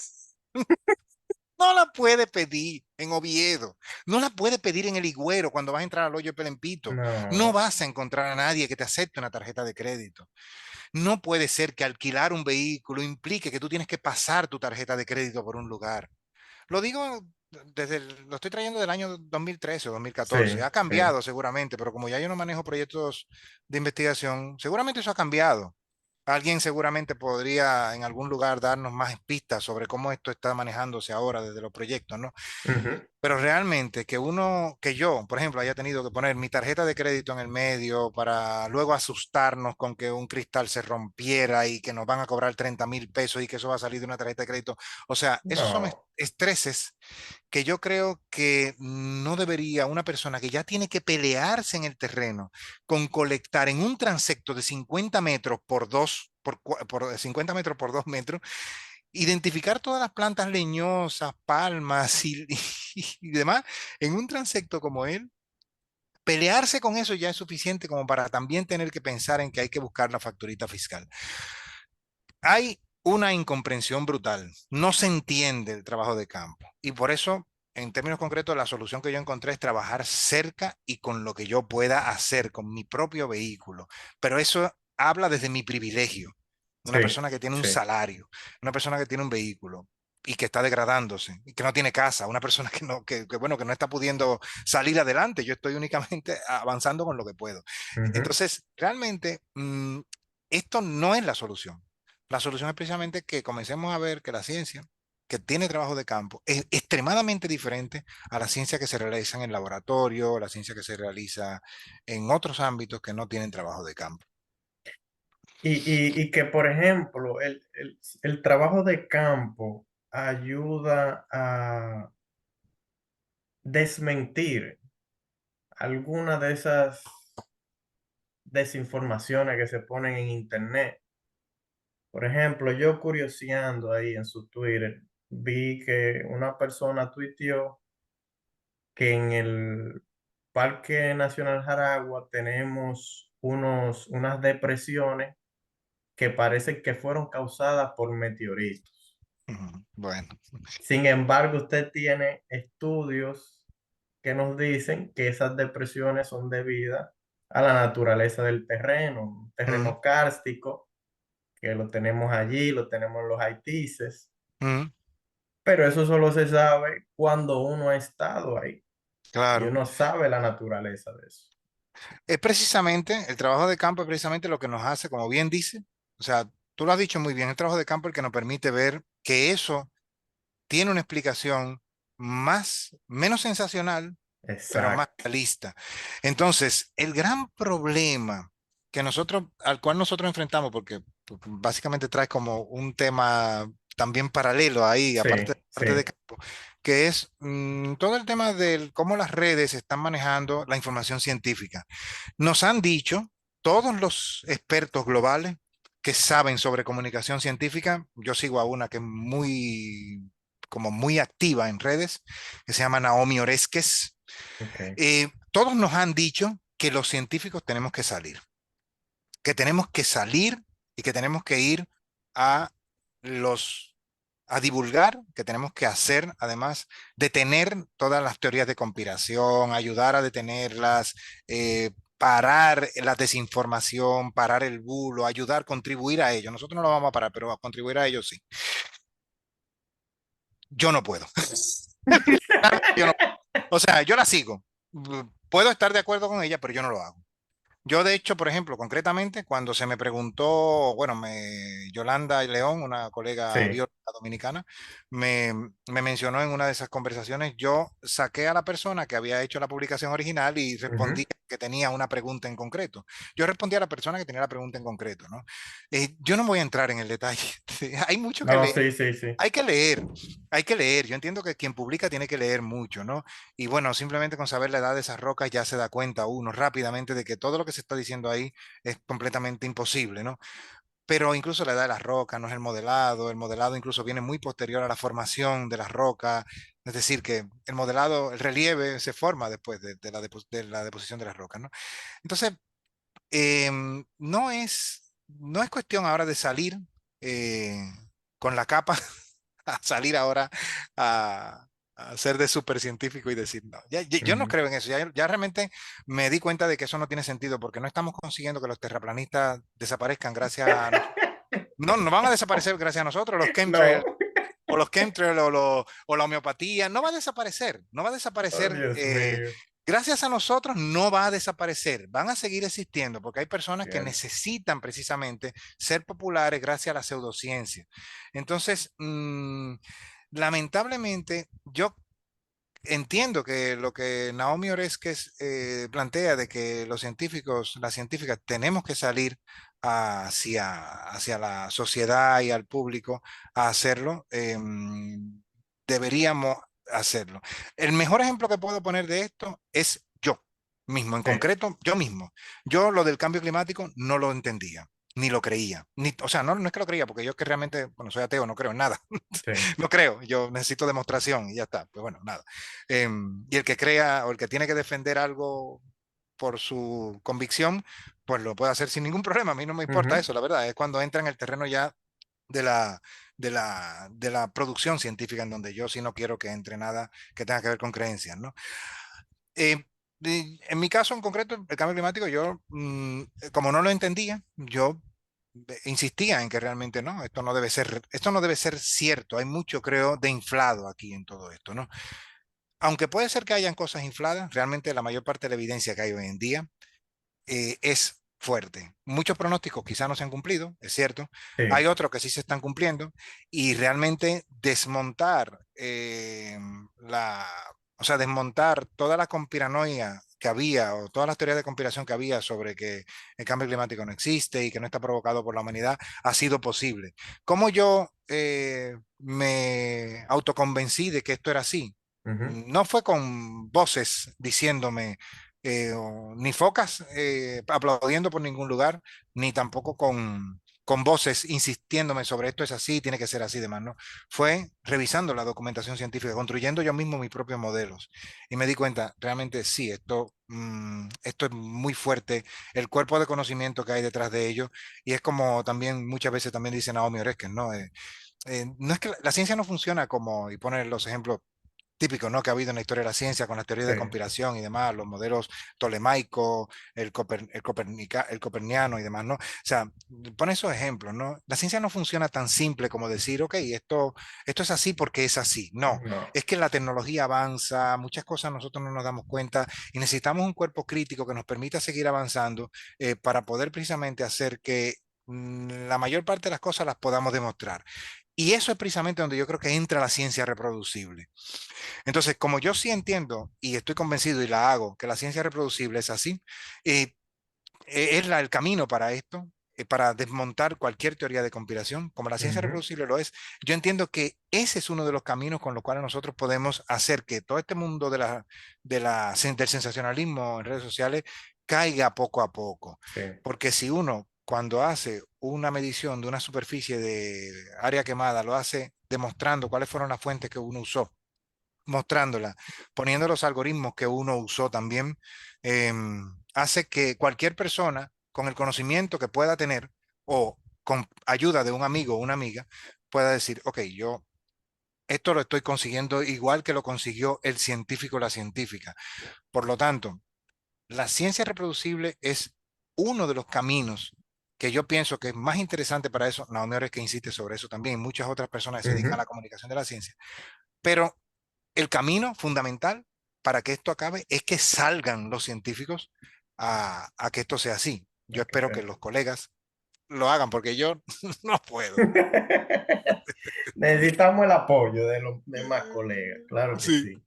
no la puede pedir en Oviedo, no la puede pedir en el Higüero cuando vas a entrar al hoyo de Pelempito. No no, vas a encontrar a nadie que te acepte una tarjeta de crédito. No puede ser que alquilar un vehículo implique que tú tienes que pasar tu tarjeta de crédito por un lugar. Lo digo lo estoy trayendo del año 2013 o sí, 2014. Ha sí, cambiado seguramente, pero como ya yo no manejo proyectos de investigación, seguramente eso ha cambiado. Alguien seguramente podría en algún lugar darnos más pistas sobre cómo esto está manejándose ahora desde los proyectos, ¿no? ujú, Pero realmente que yo, por ejemplo, haya tenido que poner mi tarjeta de crédito en el medio para luego asustarnos con que un cristal se rompiera y que nos van a cobrar 30.000 pesos y que eso va a salir de una tarjeta de crédito. O sea, esos son no, estreses que yo creo que no debería una persona que ya tiene que pelearse en el terreno con colectar en un transecto de 50 metros por 2, por 50 metros por 2 metros, identificar todas las plantas leñosas, palmas y demás en un transecto como él. Pelearse con eso ya es suficiente como para también tener que pensar en que hay que buscar la facturita fiscal. Hay una incomprensión brutal, no se entiende el trabajo de campo y por eso, en términos concretos, la solución que yo encontré es trabajar cerca y con lo que yo pueda hacer, con mi propio vehículo, pero eso habla desde mi privilegio, sí, una persona que tiene un sí, salario, una persona que tiene un vehículo y que está degradándose y que no tiene casa, una persona que no, bueno, que no está pudiendo salir adelante, yo estoy únicamente avanzando con lo que puedo. ujú. Entonces, realmente, esto no es la solución. La solución es precisamente que comencemos a ver que la ciencia que tiene trabajo de campo es extremadamente diferente a la ciencia que se realiza en el laboratorio, la ciencia que se realiza en otros ámbitos que no tienen trabajo de campo. Y que, por ejemplo, el trabajo de campo ayuda a desmentir alguna de esas desinformaciones que se ponen en internet. Por ejemplo, yo curioseando ahí en su Twitter, vi que una persona tuiteó que en el Parque Nacional Jaragua tenemos unas depresiones que parecen que fueron causadas por meteoritos. Ujú. Bueno, Sin embargo, usted tiene estudios que nos dicen que esas depresiones son debidas a la naturaleza del terreno, un ujú, terreno kárstico, que lo tenemos allí, lo tenemos en los Haitises, ujú, pero eso solo se sabe cuando uno ha estado ahí y claro. uno sabe la naturaleza de eso. Es precisamente, el trabajo de campo es precisamente lo que nos hace, como bien dice, o sea, tú lo has dicho muy bien, el trabajo de campo es el que nos permite ver que eso tiene una explicación menos sensacional, pero más Exacto. realista. Entonces, el gran problema al cual nosotros enfrentamos, porque básicamente trae como un tema también paralelo ahí, aparte, Sí, sí, parte de campo, que es todo el tema de cómo las redes están manejando la información científica. Nos han dicho todos los expertos globales que saben sobre comunicación científica, yo sigo a una que es como muy activa en redes, que se llama Naomi Oreskes. ok. Todos nos han dicho que los científicos tenemos que tenemos que salir y que tenemos que ir a los a divulgar, que tenemos que hacer, además, detener todas las teorías de conspiración, ayudar a detenerlas, parar la desinformación, parar el bulo, ayudar, contribuir a ello. Nosotros no lo vamos a parar, pero a contribuir a ello sí. Yo no puedo. Yo no- o sea, yo la sigo. Puedo estar de acuerdo con ella, pero yo no lo hago. Yo, de hecho, por ejemplo, concretamente, cuando se me preguntó, bueno, Yolanda León, una colega Sí. bióloga dominicana, me, me mencionó en una de esas conversaciones, yo saqué a la persona que había hecho la publicación original y Ujú. respondí que tenía una pregunta en concreto. Yo respondí a la persona que tenía la pregunta en concreto, ¿no? Yo no voy a entrar en el detalle. Hay mucho que No, leer. sí, sí, sí. Hay que leer, hay que leer. Yo entiendo que quien publica tiene que leer mucho, ¿no? Y bueno, simplemente con saber la edad de esas rocas ya se da cuenta uno rápidamente de que todo lo que se está diciendo ahí es completamente imposible, ¿no? Pero incluso la edad de las rocas no es el modelado incluso viene muy posterior a la formación de las rocas, es decir, que el modelado, el relieve se forma después de la deposición de las rocas, ¿no? Entonces, no es cuestión ahora de salir con la capa a salir ahora a ser de súper científico y decir, no, yo no Ujú. creo en eso, ya realmente me di cuenta de que eso no tiene sentido porque no estamos consiguiendo que los terraplanistas desaparezcan gracias a nosotros. No, no van a desaparecer gracias a nosotros, los chemtrails No. o los chemtrails o la homeopatía, no va a desaparecer, no va a Oh, desaparecer. Dios mío. Gracias a nosotros no va a desaparecer, van a seguir existiendo porque hay personas que Cierto. necesitan precisamente ser populares gracias a la pseudociencia. Entonces, lamentablemente, yo entiendo que lo que Naomi Oreskes plantea de que los científicos, las científicas, tenemos que salir hacia la sociedad y al público a hacerlo, deberíamos hacerlo. El mejor ejemplo que puedo poner de esto es yo mismo, en Sí, concreto, yo mismo. Yo lo del cambio climático no lo entendía. Ni lo creía, ni, o sea, no es que lo creía, porque yo que realmente, bueno, soy ateo, no creo en nada, sí. no creo, yo necesito demostración y ya está, pues bueno, nada. Y el que crea o el que tiene que defender algo por su convicción, pues lo puede hacer sin ningún problema. A mí no me importa Ujú. eso, la verdad. Es cuando entra en el terreno ya de la, de la producción científica, en donde yo sí no quiero que entre nada que tenga que ver con creencias, ¿no? Eh, en mi caso en concreto, el cambio climático, yo, como no lo entendía, yo insistía en que realmente no, esto no debe ser cierto. Hay mucho, creo, de inflado aquí en todo esto, ¿no? Aunque puede ser que hayan cosas infladas, realmente la mayor parte de la evidencia que hay hoy en día es fuerte. Muchos pronósticos quizás no se han cumplido, es cierto. Hay Sí. otros que sí se están cumpliendo y realmente desmontar o sea, desmontar toda la conspiranoia que había o todas las teorías de conspiración que había sobre que el cambio climático no existe y que no está provocado por la humanidad ha sido posible. ¿Cómo yo me autoconvencí de que esto era así? Ujú. No fue con voces diciéndome ni focas aplaudiendo por ningún lugar, ni tampoco con voces insistiéndome sobre esto es así, tiene que ser así, demás, ¿no? Fue revisando la documentación científica, construyendo yo mismo mis propios modelos. Y me di cuenta, realmente sí, esto es muy fuerte, el cuerpo de conocimiento que hay detrás de ello, y es como también muchas veces también dice Naomi Oreskes, ¿no? No es que la ciencia no funciona como, y pone los ejemplos típico, ¿no? Que ha habido en la historia de la ciencia con las teorías Sí. de conspiración y demás, los modelos tolemaicos, el coperniano y demás, ¿no? O sea, pone esos ejemplos, ¿no? La ciencia no funciona tan simple como decir, ok, esto es así porque es así. No, No. es que la tecnología avanza, muchas cosas nosotros no nos damos cuenta y necesitamos un cuerpo crítico que nos permita seguir avanzando para poder precisamente hacer que la mayor parte de las cosas las podamos demostrar. Y eso es precisamente donde yo creo que entra la ciencia reproducible. Entonces, como yo sí entiendo y estoy convencido y la hago, que la ciencia reproducible es así, eh, es el camino para esto, para desmontar cualquier teoría de conspiración, como la ciencia Ujú. reproducible lo es, yo entiendo que ese es uno de los caminos con los cuales nosotros podemos hacer que todo este mundo del sensacionalismo en redes sociales caiga poco a poco. Sí. Porque si uno, cuando hace una medición de una superficie de área quemada, lo hace demostrando cuáles fueron las fuentes que uno usó, mostrándola, poniendo los algoritmos que uno usó también, hace que cualquier persona con el conocimiento que pueda tener o con ayuda de un amigo o una amiga pueda decir, ok, yo esto lo estoy consiguiendo igual que lo consiguió el científico o la científica. Por lo tanto, la ciencia reproducible es uno de los caminos que yo pienso que es más interesante para eso. Naomi Oreskes que insiste sobre eso también, muchas otras personas que se dedican a Ujú. la comunicación de la ciencia. Pero el camino fundamental para que esto acabe es que salgan los científicos a que esto sea así. Yo Ok, espero que los colegas lo hagan porque yo no puedo. necesitamos el apoyo de los demás colegas, claro que Sí, sí.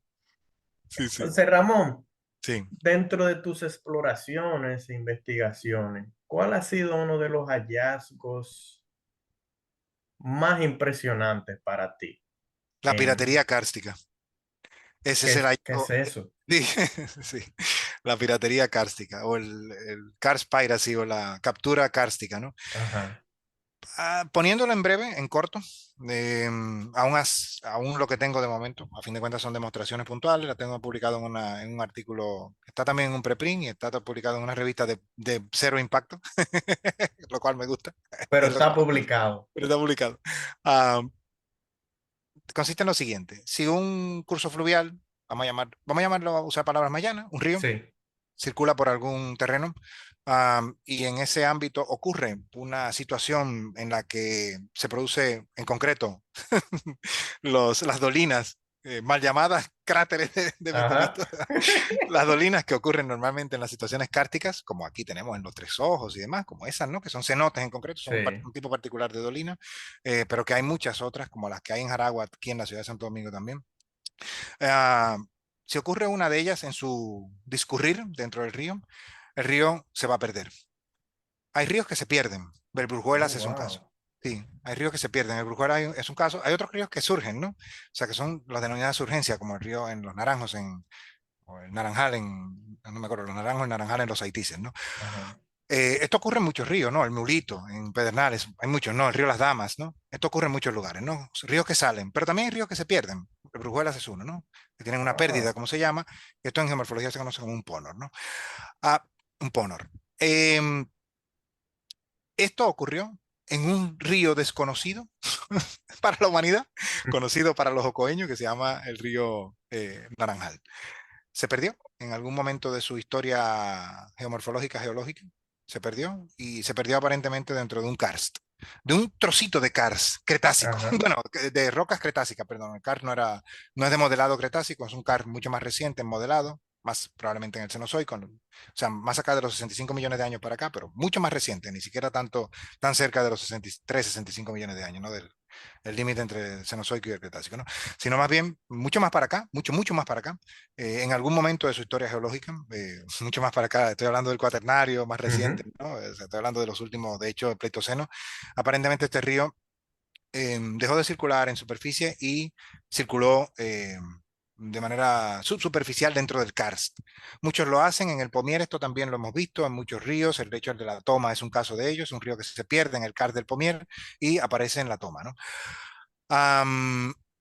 sí, sí, Entonces, Ramón, sí. dentro de tus exploraciones e investigaciones, ¿cuál ha sido uno de los hallazgos más impresionantes para ti? La piratería kárstica. Ese es el Qué es hallazgo. eso? Sí, sí, la piratería kárstica o el Cars Piracy o la captura kárstica, ¿no? Ajá, Poniéndolo en breve, en corto, aún, aún lo que tengo de momento, a fin de cuentas son demostraciones puntuales, la tengo publicado en un artículo, está también en un preprint y está publicado en una revista de cero impacto, lo cual me gusta, pero es lo que, está publicado. pero está publicado. Ah, consiste en lo siguiente, si un curso fluvial, vamos a llamarlo, a usar palabras mayanas, un río, Sí, circula por algún terreno, y en ese ámbito ocurre una situación en la que se produce en concreto las dolinas, mal llamadas cráteres de ajá, meteoritos, las dolinas que ocurren normalmente en las situaciones cárticas, como aquí tenemos en los Tres Ojos y demás, como esas, ¿no? Que son cenotes en concreto, son sí, un tipo particular de dolina, pero que hay muchas otras, como las que hay en Jaragua, aquí en la ciudad de Santo Domingo también. Ah, si ocurre una de ellas en su discurrir dentro del río, el río se va a perder. Hay ríos que se pierden. El oh, Brujuelas es un caso. wow, Sí, hay ríos que se pierden. El Brujuelas es un caso. Hay otros ríos que surgen, ¿no? O sea, que son las denominadas surgencias, como el río en Los Naranjos, o el Naranjal no me acuerdo, los Naranjos, el Naranjal en los Haitises, ¿no? ajá, Esto ocurre en muchos ríos, ¿no? El Mulito, en Pedernales, hay muchos, ¿no? El río Las Damas, ¿no? Esto ocurre en muchos lugares, ¿no? Ríos que salen, pero también hay ríos que se pierden. El Brujuelas es uno, ¿no? Que tienen una pérdida, ah, como se llama. Esto en geomorfología se conoce como un ponor, ¿no? Ah, un ponor. Em, Esto ocurrió en un río desconocido para la humanidad, conocido para los ocoeños, que se llama el río Naranjal. Se perdió en algún momento de su historia geomorfológica, geológica. Se perdió y se perdió aparentemente dentro de un karst, de un trocito de karst cretácico, ajá, bueno, de rocas cretácicas, perdón. El karst no es de modelado cretácico, es un karst mucho más reciente en modelado, más probablemente en el Cenozoico, o sea, más acá de los 65 millones de años para acá, pero mucho más reciente, ni siquiera tan cerca de los 63, 65 millones de años, ¿no? El límite entre el Cenozoico y el Cretácico, ¿no? Sino más bien mucho más para acá, mucho más para acá, en algún momento de su historia geológica, mucho más para acá, estoy hablando del Cuaternario más reciente, ujú, ¿no? O sea, estoy hablando de los últimos, de hecho, el Pleistoceno. Aparentemente este río dejó de circular en superficie y circuló de manera subsuperficial dentro del karst. Muchos lo hacen en el Pomier, esto también lo hemos visto en muchos ríos, el hecho de la Toma es un caso de ellos, un río que se pierde en el karst del Pomier y aparece en la Toma, ¿no?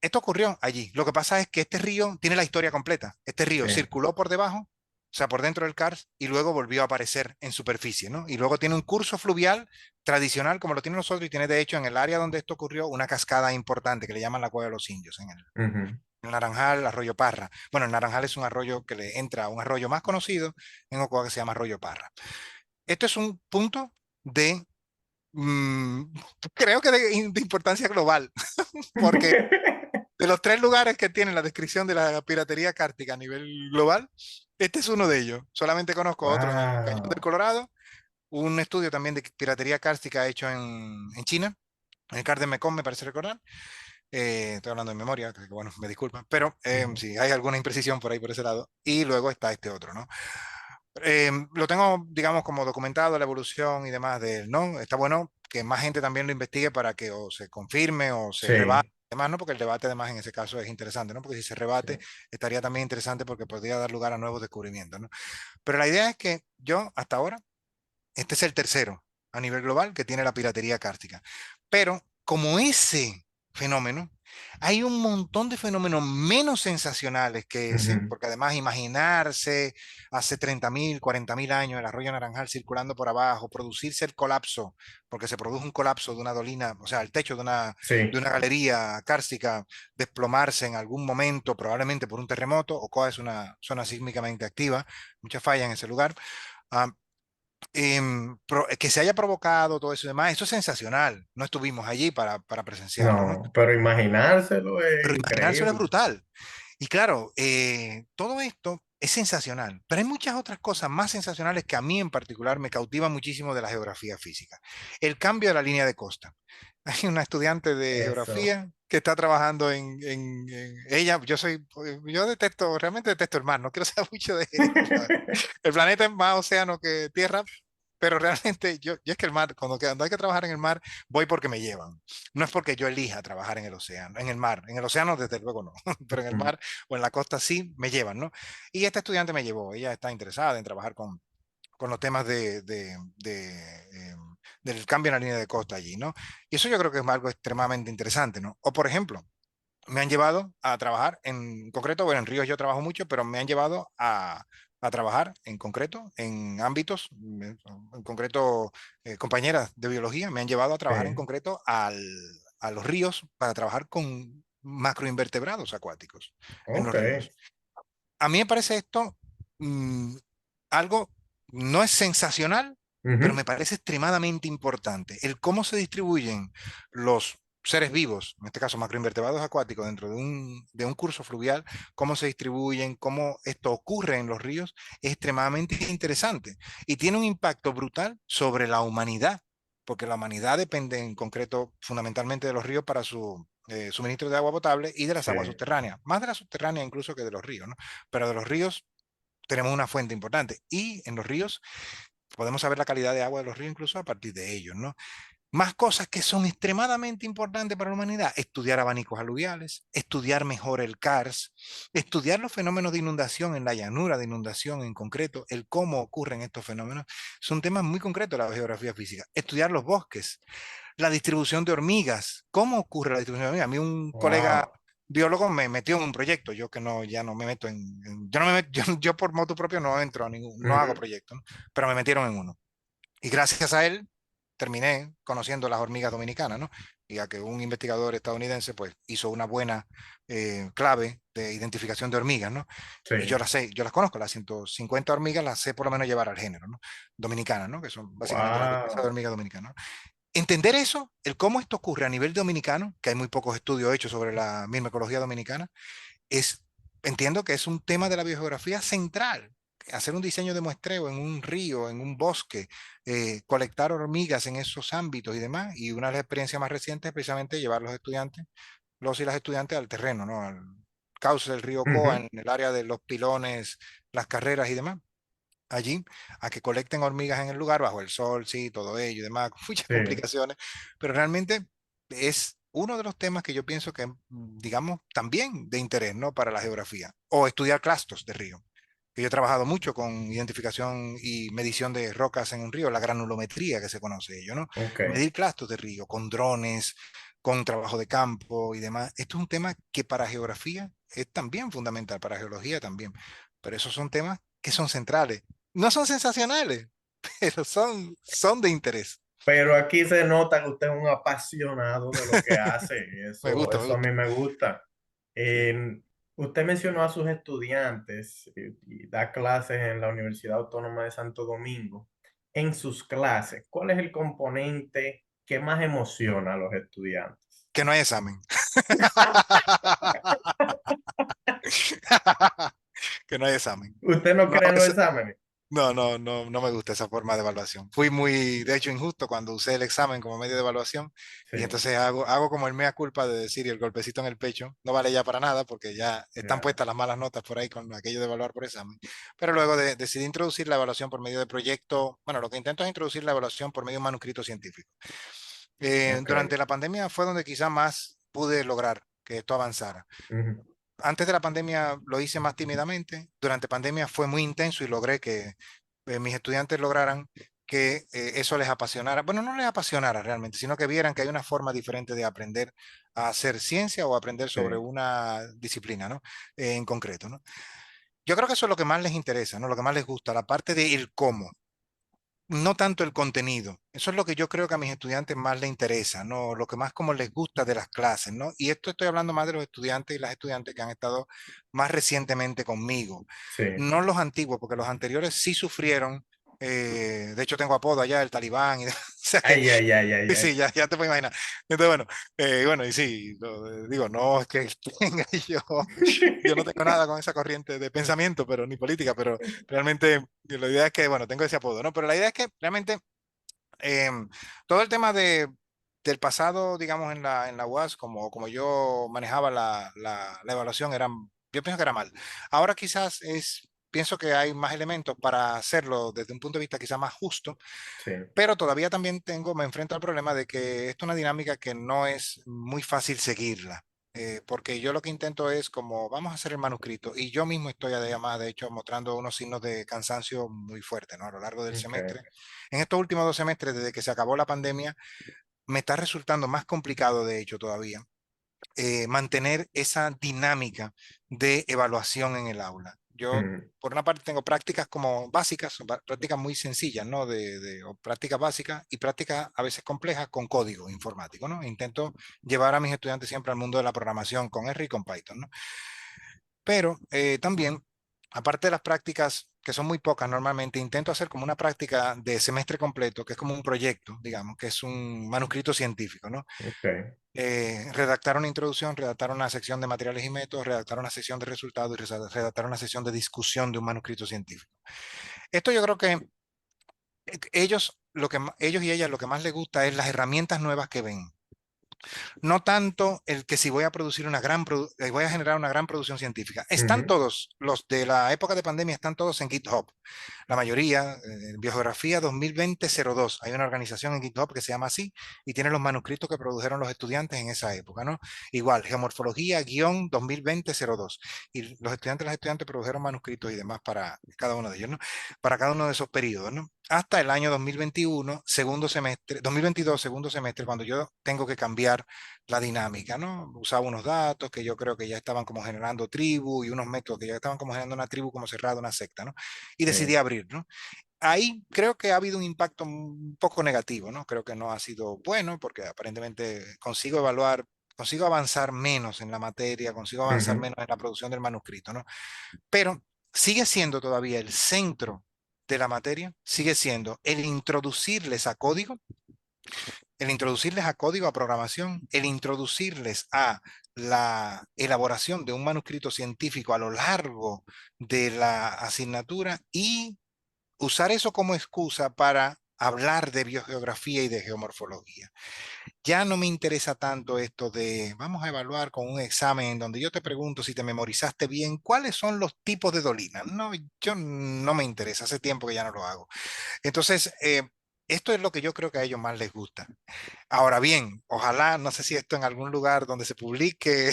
Esto ocurrió allí. Lo que pasa es que este río tiene la historia completa. Este río sí, circuló por debajo, o sea, por dentro del karst, y luego volvió a aparecer en superficie, ¿no? Y luego tiene un curso fluvial tradicional, como lo tiene nosotros, y tiene de hecho en el área donde esto ocurrió una cascada importante que le llaman la Cueva de los Indios, en ujú, el Naranjal, Arroyo Parra. Bueno, el Naranjal es un arroyo que le entra a un arroyo más conocido en Ocoa que se llama Arroyo Parra. Esto es un punto de, mm, creo que de importancia global, porque de los tres lugares que tienen la descripción de la piratería cártica a nivel global, este es uno de ellos. Solamente conozco otro en el Cañón del wow, Colorado, un estudio también de piratería cárstica hecho en China, en el Cár de Mekong, me parece recordar. Estoy hablando de memoria, que, bueno, me disculpan, pero ujú, si hay alguna imprecisión por ahí por ese lado. Y luego está este otro, ¿no? Lo tengo, digamos, como documentado la evolución y demás de él, ¿no? Está bueno que más gente también lo investigue para que o se confirme o se rebate, sí, además, ¿no? Porque el debate además en ese caso es interesante, ¿no? Porque si se sí, rebate estaría también interesante porque podría dar lugar a nuevos descubrimientos, ¿no? Pero la idea es que yo, hasta ahora, este es el tercero a nivel global que tiene la piratería cárstica. Pero como ese fenómeno Hay un montón de fenómenos menos sensacionales que ese, Ujú. porque además imaginarse hace 30.000, 40.000 años el arroyo Naranjal circulando por abajo, producirse el colapso, porque se produjo un colapso de una dolina, o sea, el techo de Sí, una galería kárstica desplomarse en algún momento, probablemente por un terremoto. Ocoa es una zona sísmicamente activa, mucha falla en ese lugar. Ah, que se haya provocado todo eso y demás, eso es sensacional. No estuvimos allí para presenciarlo, ¿no? no, pero imaginárselo es Pero imaginárselo es increíble. brutal. Y claro, todo esto es sensacional, pero hay muchas otras cosas más sensacionales que a mí en particular me cautivan muchísimo de la geografía física. El cambio de la línea de costa. Hay una estudiante de Eso. geografía que está trabajando ella, yo detesto, realmente detesto el mar, no quiero saber mucho de él. El planeta es más océano que tierra, pero realmente yo es que el mar, cuando hay que trabajar en el mar, voy porque me llevan. No es porque yo elija trabajar en el océano, en el mar. En el océano, desde luego no, pero en el Ujú. mar o en la costa sí me llevan, ¿no? Y esta estudiante me llevó, ella está interesada en trabajar con los temas del cambio en la línea de costa allí, ¿no? Y eso yo creo que es algo extremadamente interesante, ¿no? O por ejemplo, me han llevado a trabajar en concreto, bueno, en Ríos yo trabajo mucho, pero me han llevado a trabajar en concreto en ámbitos, en concreto, compañeras de biología me han llevado a trabajar en Sí, concreto a los ríos para trabajar con macroinvertebrados acuáticos en ok. los ríos. A mí me parece esto mm, algo, no es sensacional, pero Ujú. me parece extremadamente importante. El cómo se distribuyen los seres vivos, en este caso macroinvertebrados acuáticos, dentro de un curso fluvial, cómo se distribuyen, cómo esto ocurre en los ríos, es extremadamente interesante y tiene un impacto brutal sobre la humanidad, porque la humanidad depende en concreto fundamentalmente de los ríos para su suministro de agua potable y de las Sí. aguas subterráneas, más de las subterráneas incluso que de los ríos, ¿no? Pero de los ríos tenemos una fuente importante y en los ríos podemos saber la calidad de agua de los ríos incluso a partir de ellos, ¿no? Más cosas que son extremadamente importantes para la humanidad: estudiar abanicos aluviales, estudiar mejor el CARS, estudiar los fenómenos de inundación en la llanura, de inundación en concreto, el cómo ocurren estos fenómenos, son temas muy concretos de la geografía física. Estudiar los bosques, la distribución de hormigas, cómo ocurre la distribución de hormigas. A mí un colega Wow. biólogo me metió en un proyecto, yo que no, ya no me meto yo, no me met- yo por moto propio no entro a ningún, no hago Ujú. proyectos, ¿no? Pero me metieron en uno. Y gracias a él terminé conociendo las hormigas dominicanas, ¿no? Y a que un investigador estadounidense pues hizo una buena clave de identificación de hormigas, ¿no? Sí. Y yo las sé, yo las conozco, las 150 hormigas las sé por lo menos llevar al género, ¿no? Dominicanas, ¿no? Que son básicamente las especies de Wow. hormigas dominicanas, ¿no? Entender eso, el cómo esto ocurre a nivel dominicano, que hay muy pocos estudios hechos sobre la misma ecología dominicana, es, entiendo que es un tema de la biogeografía central. Hacer un diseño de muestreo en un río, en un bosque, colectar hormigas en esos ámbitos y demás. Y una de las experiencias más recientes es precisamente llevar los estudiantes, los y las estudiantes al terreno, ¿no? Al cauce del río Coa, Ujú. en el área de los pilones, las carreras y demás. Allí, a que colecten hormigas en el lugar, bajo el sol, sí, todo ello y demás, con muchas Sí. complicaciones, pero realmente es uno de los temas que yo pienso que, digamos, también de interés, ¿no? Para la geografía. O estudiar clastos de río, que yo he trabajado mucho con identificación y medición de rocas en un río, la granulometría que se conoce ello, ¿no? Ok. Medir clastos de río con drones, con trabajo de campo y demás. Esto es un tema que para geografía es también fundamental, para geología también, pero esos son temas que son centrales. No son sensacionales, pero son de interés. Pero aquí se nota que usted es un apasionado de lo que hace. Y Me eso, gusta, me eso a mí gusta. me gusta. Sí. Usted mencionó a sus estudiantes y da clases en la Universidad Autónoma de Santo Domingo. En sus clases, ¿cuál es el componente que más emociona a los estudiantes? Que no hay examen. Que no hay examen. ¿Usted no No, cree en los exámenes? no me gusta esa forma de evaluación. Fui muy, de hecho, injusto cuando usé el examen como medio de evaluación y Sí, entonces hago como el mea culpa de decir y el golpecito en el pecho no vale ya para nada porque ya están ya. puestas las malas notas por ahí con aquello de evaluar por examen. Pero luego decidí introducir la evaluación por medio de proyecto. Bueno, lo que intento es introducir la evaluación por medio de un manuscrito científico. Ok. Durante la pandemia fue donde quizá más pude lograr que esto avanzara. Ujú. Antes de la pandemia lo hice más tímidamente. Durante pandemia fue muy intenso y logré que mis estudiantes lograran que eso les apasionara. Bueno, no les apasionara realmente, sino que vieran que hay una forma diferente de aprender a hacer ciencia o aprender Sí, sobre una disciplina, ¿no? En concreto, ¿no? Yo creo que eso es lo que más les interesa, ¿no? Lo que más les gusta, la parte del cómo, no tanto el contenido. Eso es lo que yo creo que a mis estudiantes más les interesa, ¿no? Lo que más como les gusta de las clases, ¿no? Y esto estoy hablando más de los estudiantes y las estudiantes que han estado más recientemente conmigo, sí. no los antiguos, porque los anteriores sí sufrieron. De hecho, tengo apodo allá, el Talibán, y, o sea que Ay, ay, ay, ay, sí, ay. sí, ya te puedo imaginar. Entonces, bueno, bueno, y sí, digo, no es que tenga yo no tengo nada con esa corriente de pensamiento, pero ni política, pero realmente la idea es que, bueno, tengo ese apodo, ¿no? Pero la idea es que realmente todo el tema del pasado, digamos, en la UAS, como yo manejaba la evaluación, yo pienso que era mal. Ahora quizás pienso que hay más elementos para hacerlo desde un punto de vista quizás más justo, Sí, pero todavía también me enfrento al problema de que esto es una dinámica que no es muy fácil seguirla. Porque yo lo que intento es como, vamos a hacer el manuscrito, y yo mismo estoy además, de hecho, mostrando unos signos de cansancio muy fuertes, ¿no? A lo largo del semestre. ok. En estos últimos 2 semestres, desde que se acabó la pandemia, me está resultando más complicado, de hecho, todavía, mantener esa dinámica de evaluación en el aula. Yo, Mm, por una parte, tengo prácticas como básicas, prácticas muy sencillas, ¿no? O prácticas básicas y prácticas a veces complejas con código informático, ¿no? Intento llevar a mis estudiantes siempre al mundo de la programación con R y con Python, ¿no? Pero también, aparte de las prácticas, que son muy pocas normalmente, intento hacer como una práctica de semestre completo, que es como un proyecto, digamos, que es un manuscrito científico, ¿no? ok. Redactar una introducción, redactar una sección de materiales y métodos, redactar una sección de resultados y redactar una sección de discusión de un manuscrito científico. Esto yo creo que ellos y ellas lo que más les gusta es las herramientas nuevas que ven. No tanto el que si voy a producir voy a generar una gran producción científica. Están Ujú, todos, los de la época de pandemia están todos en GitHub. La mayoría, Biogeografía 2020-02. Hay una organización en GitHub que se llama así y tiene los manuscritos que produjeron los estudiantes en esa época, ¿no? Igual, Geomorfología-2020-02. Y los estudiantes, las estudiantes produjeron manuscritos y demás para cada uno de ellos, ¿no? Para cada uno de esos periodos, ¿no? Hasta el año 2021, segundo semestre, 2022, segundo semestre, cuando yo tengo que cambiar la dinámica, ¿no? Usaba unos datos que yo creo que ya estaban como generando tribu y unos métodos que ya estaban como generando una tribu como cerrada, una secta, ¿no? Y sí. decidí abrir, ¿no? Ahí creo que ha habido un impacto un poco negativo, ¿no? Creo que no ha sido bueno porque aparentemente consigo avanzar menos en la materia, consigo avanzar Ujú, menos en la producción del manuscrito, ¿no? Pero sigue siendo todavía el centro de la materia, sigue siendo el introducirles a código, a programación, el introducirles a la elaboración de un manuscrito científico a lo largo de la asignatura y usar eso como excusa para hablar de biogeografía y de geomorfología. Ya no me interesa tanto esto de vamos a evaluar con un examen donde yo te pregunto si te memorizaste bien cuáles son los tipos de dolina. No, yo no me interesa, hace tiempo que ya no lo hago. Entonces, esto es lo que yo creo que a ellos más les gusta. Ahora bien, ojalá, no sé si esto en algún lugar donde se publique,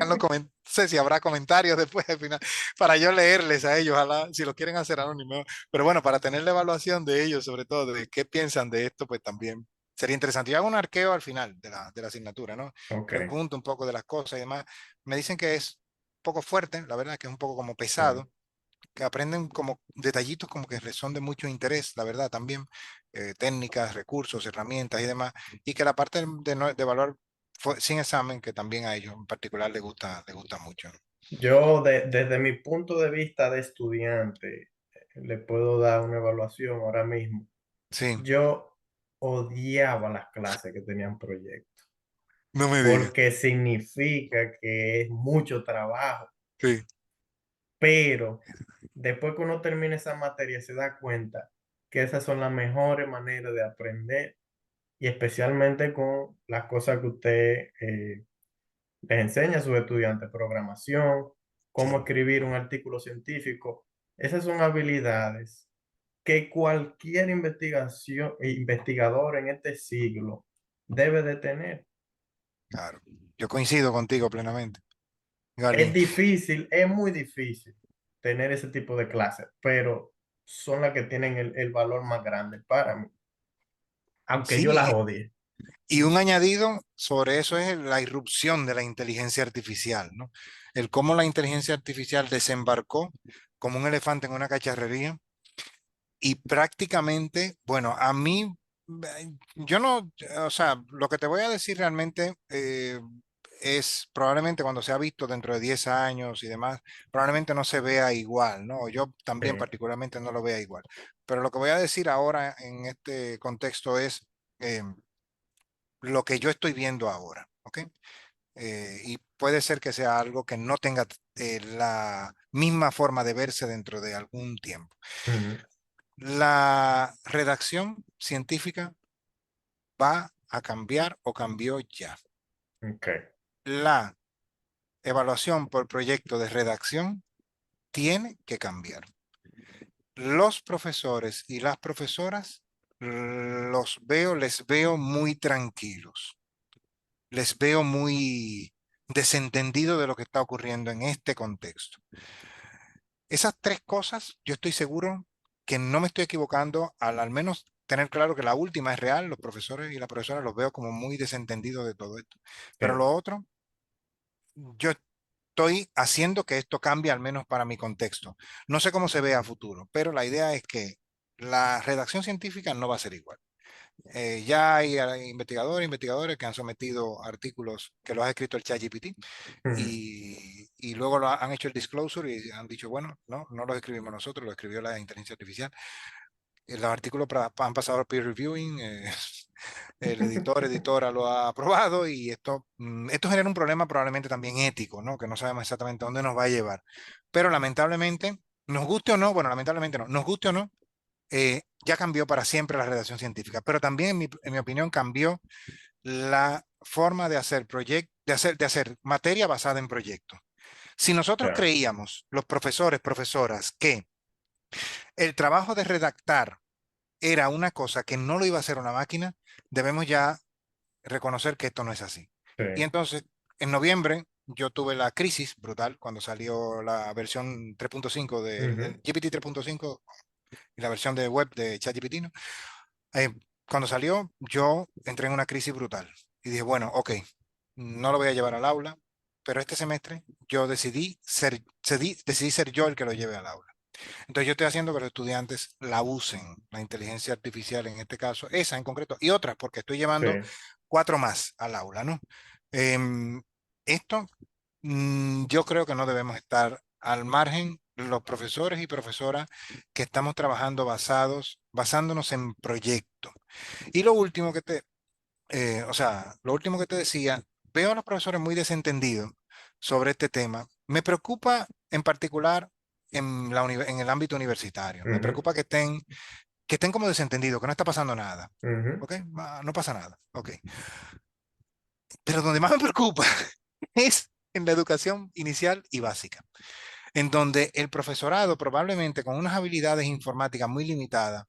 no sé si habrá comentarios después al final, para yo leerles a ellos, ojalá, si lo quieren hacer anónimo. Pero bueno, para tener la evaluación de ellos, sobre todo, de qué piensan de esto, pues también sería interesante. Yo hago un arqueo al final de la asignatura, ¿no? Ok, Pregunto un poco de las cosas y demás. Me dicen que es un poco fuerte, la verdad, que es un poco como sí. pesado, que aprenden como detallitos como que les son de mucho interés, la verdad, también, técnicas, recursos, herramientas y demás, y que la parte de evaluar sin examen, que también a ellos en particular les gusta mucho. Yo, desde mi punto de vista de estudiante, le puedo dar una evaluación ahora mismo. Sí, Yo odiaba las clases que tenían proyectos, no me digas. porque significa que es mucho trabajo, Sí, pero después que uno termina esa materia se da cuenta que esas son las mejores maneras de aprender y especialmente con las cosas que usted les enseña a sus estudiantes, programación, cómo sí, escribir un artículo científico. Esas son habilidades que cualquier investigador en este siglo debe de tener. claro. Yo coincido contigo plenamente, Es Gali. difícil, es muy difícil tener ese tipo de clases, pero son las que tienen el valor más grande para mí, aunque yo las Sí, odie. y un añadido sobre eso es la irrupción de la inteligencia artificial, ¿no? El cómo la inteligencia artificial desembarcó como un elefante en una cacharrería y prácticamente, bueno, a mí, yo no, o sea, lo que te voy a decir realmente es probablemente cuando se ha visto dentro de 10 años y demás, probablemente no se vea igual, ¿no? Yo Sí. también particularmente no lo vea igual. Pero lo que voy a decir ahora en este contexto es eh, lo que yo estoy viendo ahora, ¿ok? Y puede ser que sea algo que no tenga la misma forma de verse dentro de algún tiempo. Ujú. La redacción científica va a cambiar o cambió ya. Ok. La evaluación por proyecto de redacción tiene que cambiar. Los profesores y las profesoras les veo muy tranquilos, les veo muy desentendidos de lo que está ocurriendo en este contexto. Esas tres cosas, yo estoy seguro que no me estoy equivocando al menos tener claro que la última es real, los profesores y las profesoras los veo como muy desentendidos de todo esto. Sí. Pero lo otro, yo estoy haciendo que esto cambie al menos para mi contexto. No sé cómo se ve a futuro, pero la idea es que la redacción científica no va a ser igual. Ya hay investigadores que han sometido artículos que los ha escrito el ChatGPT Ujú. y luego han hecho el disclosure y han dicho, bueno, no los escribimos nosotros, lo escribió la inteligencia artificial. Los artículos han pasado por peer reviewing, el editora lo ha aprobado y esto genera un problema probablemente también ético, ¿no? Que no sabemos exactamente dónde nos va a llevar. Pero lamentablemente, nos guste o no, bueno, lamentablemente no, nos guste o no, ya cambió para siempre la redacción científica, pero también, en mi opinión, cambió la forma de hacer de hacer materia basada en proyectos. Si nosotros Ya. creíamos, los profesores, profesoras, que el trabajo de redactar era una cosa que no lo iba a hacer una máquina, debemos ya reconocer que esto no es así. Sí. Y entonces, en noviembre, yo tuve la crisis brutal cuando salió la versión 3.5 Ujú. del GPT 3.5 y la versión de web de ChatGPT, ¿no? Eh, Cuando salió, yo entré en una crisis brutal y dije, bueno, ok, no lo voy a llevar al aula, pero este semestre yo decidí ser yo el que lo lleve al aula. Entonces yo estoy haciendo que los estudiantes la usen, la inteligencia artificial en este caso, esa en concreto, y otras, porque estoy Sí. llevando cuatro más al aula, ¿no? Em, Esto yo creo que no debemos estar al margen los profesores y profesoras que estamos trabajando basándonos en proyectos. Y lo último o sea, lo último que te decía, veo a los profesores muy desentendidos sobre este tema. Me preocupa en particular en el ámbito universitario. Me Ujú. preocupa que estén como desentendidos, que no está pasando nada. Ujú. ¿Ok? No pasa nada. Ok. Pero donde más me preocupa es en la educación inicial y básica, en donde el profesorado probablemente con unas habilidades informáticas muy limitadas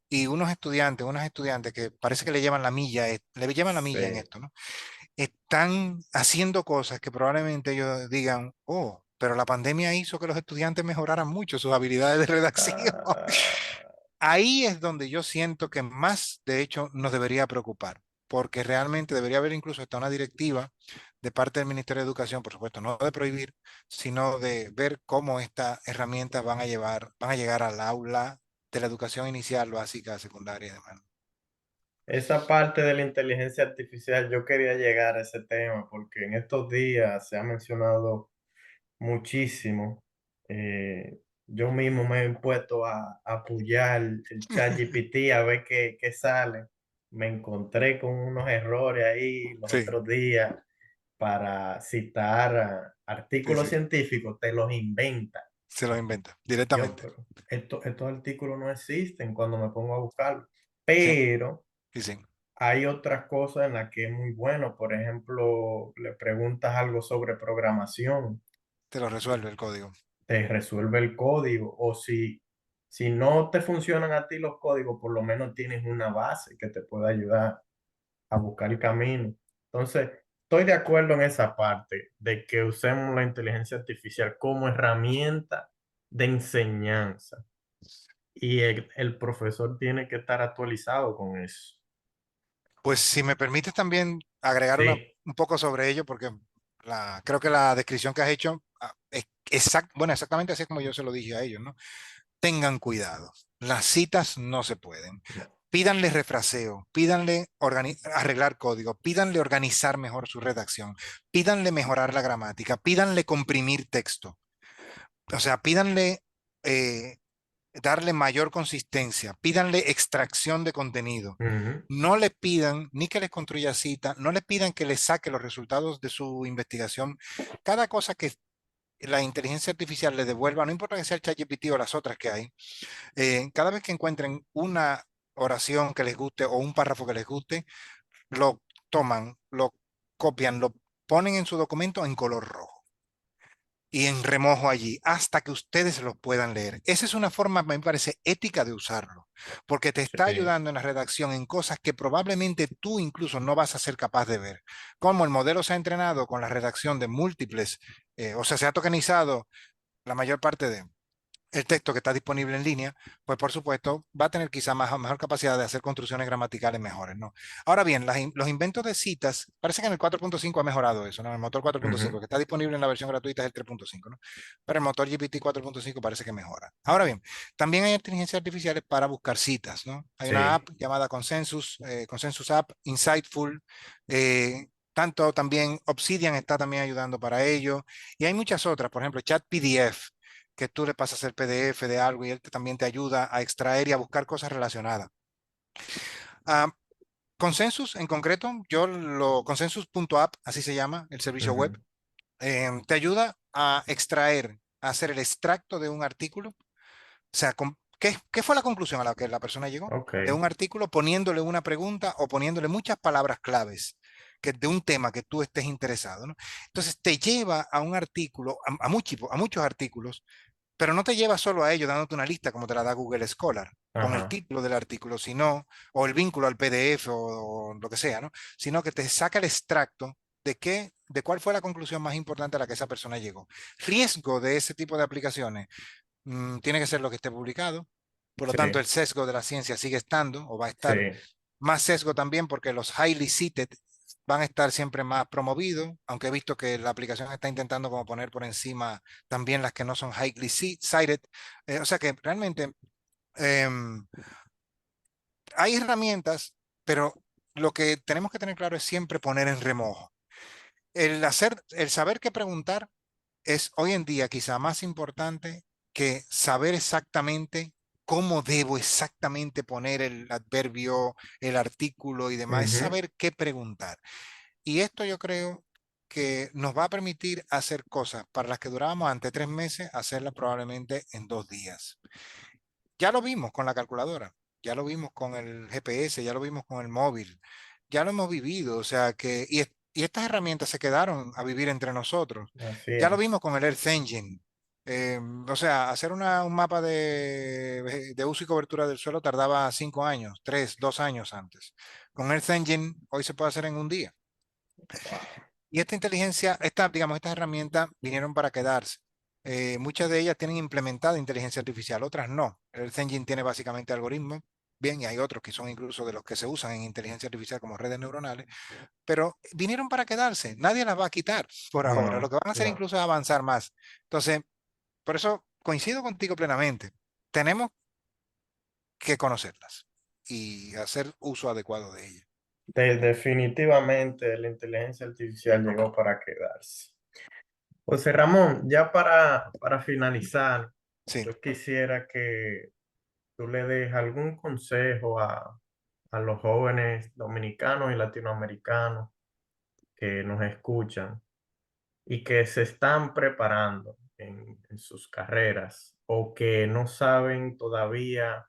y unas estudiantes que parece que le llevan la milla, le llevan la milla en Sí. esto, ¿no? Están haciendo cosas que probablemente ellos digan, oh, pero la pandemia hizo que los estudiantes mejoraran mucho sus habilidades de redacción. Ah, Ahí es donde yo siento que más, de hecho, nos debería preocupar, porque realmente debería haber incluso hasta una directiva de parte del Ministerio de Educación, por supuesto, no de prohibir, sino de ver cómo estas herramientas van a llegar al aula de la educación inicial, básica, secundaria y demás. esa parte de la inteligencia artificial, yo quería llegar a ese tema porque en estos días se ha mencionado muchísimo. Yo mismo me he puesto a apoyar el ChatGPT a ver qué sale. Me encontré con unos errores ahí los Sí, otros días para citar sí, artículos sí, científicos, te los inventa. se lo inventa Yo, directamente. pero estos artículos no existen cuando me pongo a buscarlos. Sí, Pero sí, sí, hay otras cosas en las que es muy bueno. Por ejemplo, le preguntas algo sobre programación, te lo resuelve el código. te resuelve el código. O si no te funcionan a ti los códigos, por lo menos tienes una base que te pueda ayudar a buscar el camino. Entonces, estoy de acuerdo en esa parte de que usemos la inteligencia artificial como herramienta de enseñanza. y el profesor tiene que estar actualizado con eso. Pues si me permites también agregar Sí, un poco sobre ello, porque creo que la descripción que has hecho es bueno, exactamente así es como yo se lo dije a ellos, ¿no? Tengan cuidado, las citas no se pueden. no, Pídanle refraseo, pídanle arreglar código, pídanle organizar mejor su redacción, pídanle mejorar la gramática, pídanle comprimir texto. O sea, pídanle eh, darle mayor consistencia, pídanle extracción de contenido. ujú, No le pidan ni que les construya cita, no le pidan que les saque los resultados de su investigación. Cada cosa que la inteligencia artificial le devuelva, no importa que sea el ChatGPT o las otras que hay, cada vez que encuentren una oración que les guste o un párrafo que les guste, lo toman, lo copian, lo ponen en su documento en color rojo y en remojo allí hasta que ustedes lo puedan leer. Esa es una forma, me parece, ética de usarlo, porque te está sí, ayudando en la redacción en cosas que probablemente tú incluso no vas a ser capaz de ver. Como el modelo se ha entrenado con la redacción de múltiples, o sea, se ha tokenizado la mayor parte de el texto que está disponible en línea, pues por supuesto va a tener quizá mejor capacidad de hacer construcciones gramaticales mejores, ¿no? Ahora bien, los inventos de citas, parece que en el 4.5 ha mejorado eso, ¿no? El motor 4.5 ujú, que está disponible en la versión gratuita es el 3.5, ¿no? Pero el motor GPT 4.5 parece que mejora. Ahora bien, también hay inteligencias artificiales para buscar citas, ¿no? Hay una app sí, llamada Consensus, Consensus App, Insightful, tanto también Obsidian está también ayudando para ello, y hay muchas otras, por ejemplo, Chat PDF, que tú le pasas el PDF de algo y él también te ayuda a extraer y a buscar cosas relacionadas. Ah, Consensus en concreto, Consensus.app, así se llama el servicio web, ujú, te ayuda a extraer, a hacer el extracto de un artículo. O sea, ¿qué fue la conclusión a la que la persona llegó? ok, De un artículo poniéndole una pregunta o poniéndole muchas palabras claves de un tema que tú estés interesado, ¿no? Entonces te lleva a un artículo, a muchos artículos, pero no te lleva solo a ello dándote una lista como te la da Google Scholar con el ajá, título del artículo, sino, o el vínculo al PDF o lo que sea, ¿no? Sino que te saca el extracto de cuál fue la conclusión más importante a la que esa persona llegó. Riesgo de ese tipo de aplicaciones, tiene que ser lo que esté publicado. Por lo tanto, sí, el sesgo de la ciencia sigue estando o va a sí, estar más sesgo también porque los highly cited van a estar siempre más promovidos, aunque he visto que la aplicación está intentando como poner por encima también las que no son highly cited. O sea que realmente em, hay herramientas, pero lo que tenemos que tener claro es siempre poner en remojo. El saber qué preguntar es hoy en día quizá más importante que saber exactamente cómo debo exactamente poner el adverbio, el artículo y demás, es ujú, saber qué preguntar. Y esto yo creo que nos va a permitir hacer cosas para las que durábamos ante 3 meses, hacerlas probablemente en 2 días. Ya lo vimos con la calculadora, ya lo vimos con el GPS, ya lo vimos con el móvil, ya lo hemos vivido, o sea que, y estas herramientas se quedaron a vivir entre nosotros. así Ya lo vimos es. con el Earth Engine. O sea, hacer un mapa de uso y cobertura del suelo tardaba 5 años, 2 años antes. Con Earth Engine hoy se puede hacer en un día. Wow. Y esta inteligencia, digamos, estas herramientas vinieron para quedarse. Muchas de ellas tienen implementada inteligencia artificial, otras no. El Earth Engine tiene básicamente algoritmos, bien, y hay otros que son incluso de los que se usan en inteligencia artificial como redes neuronales, pero vinieron para quedarse. Nadie las va a quitar por ahora. Lo No, que van a hacer no. incluso es avanzar más. Entonces, por eso coincido contigo plenamente. Tenemos que conocerlas y hacer uso adecuado de ellas. Definitivamente la inteligencia artificial llegó para quedarse. José Ramón, ya para finalizar, Sí. yo quisiera que tú le des algún consejo a los jóvenes dominicanos y latinoamericanos que nos escuchan y que se están preparando en sus carreras o que no saben todavía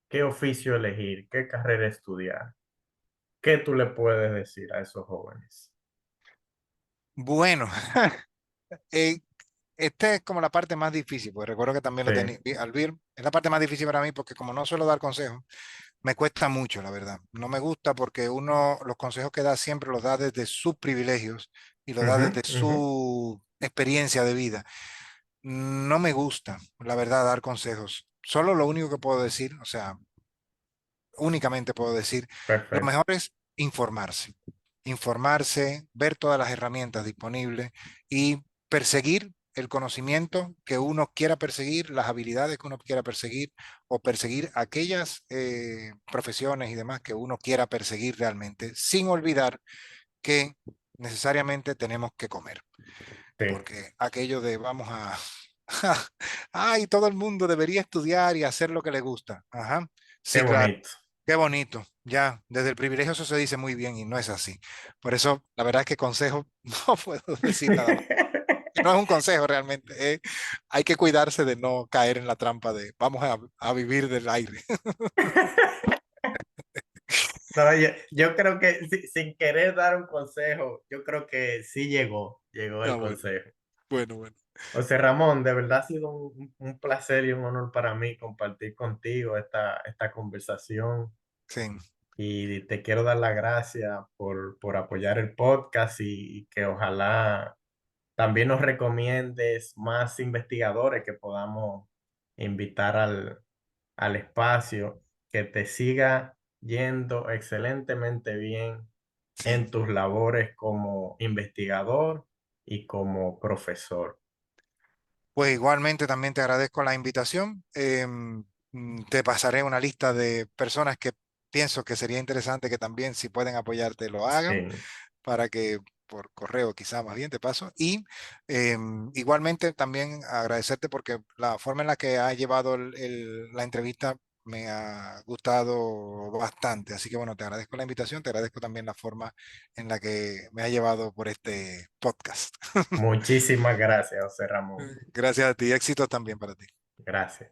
qué oficio elegir, qué carrera estudiar. ¿Qué tú le puedes decir a esos jóvenes? Bueno, eh, esta es como la parte más difícil, porque recuerdo que también Sí, lo tenía al ver. Es la parte más difícil para mí porque como no suelo dar consejos, me cuesta mucho, la verdad. No me gusta porque uno los consejos que da siempre los da desde sus privilegios y los da ujú, desde ujú, su experiencia de vida. No me gusta, la verdad, dar consejos. solo lo único que puedo decir, o sea, únicamente puedo decir, lo Perfecto. mejor es informarse, informarse, ver todas las herramientas disponibles y perseguir el conocimiento que uno quiera perseguir, las habilidades que uno quiera perseguir o perseguir aquellas profesiones y demás que uno quiera perseguir realmente, sin olvidar que necesariamente tenemos que comer, Sí, porque aquello de vamos a... Ay, todo el mundo debería estudiar y hacer lo que le gusta. Ajá. qué Sí, claro. bonito. Qué bonito, ya, desde el privilegio eso se dice muy bien y no es así. Por eso, la verdad es que consejo, no puedo decir nada más. No es un consejo realmente, hay que cuidarse de no caer en la trampa de vamos a vivir del aire. No, yo creo que sin querer dar un consejo, yo creo que sí llegó Ah, el bueno, consejo. bueno, bueno. José Ramón, de verdad ha sido un placer y un honor para mí compartir contigo esta conversación Sí, y te quiero dar las gracias por apoyar el podcast y que ojalá también nos recomiendes más investigadores que podamos invitar al espacio, que te siga yendo excelentemente bien sí. en tus labores como investigador y como profesor. Pues igualmente también te agradezco la invitación. Te pasaré una lista de personas que pienso que sería interesante que también si pueden apoyarte lo hagan, Sí, para que por correo quizá más bien te paso. Y igualmente también agradecerte porque la forma en la que ha llevado la entrevista me ha gustado bastante. Así que bueno, te agradezco la invitación, te agradezco también la forma en la que me ha llevado por este podcast. muchísimas gracias, José Ramón. Gracias a ti, éxitos también para ti. Gracias.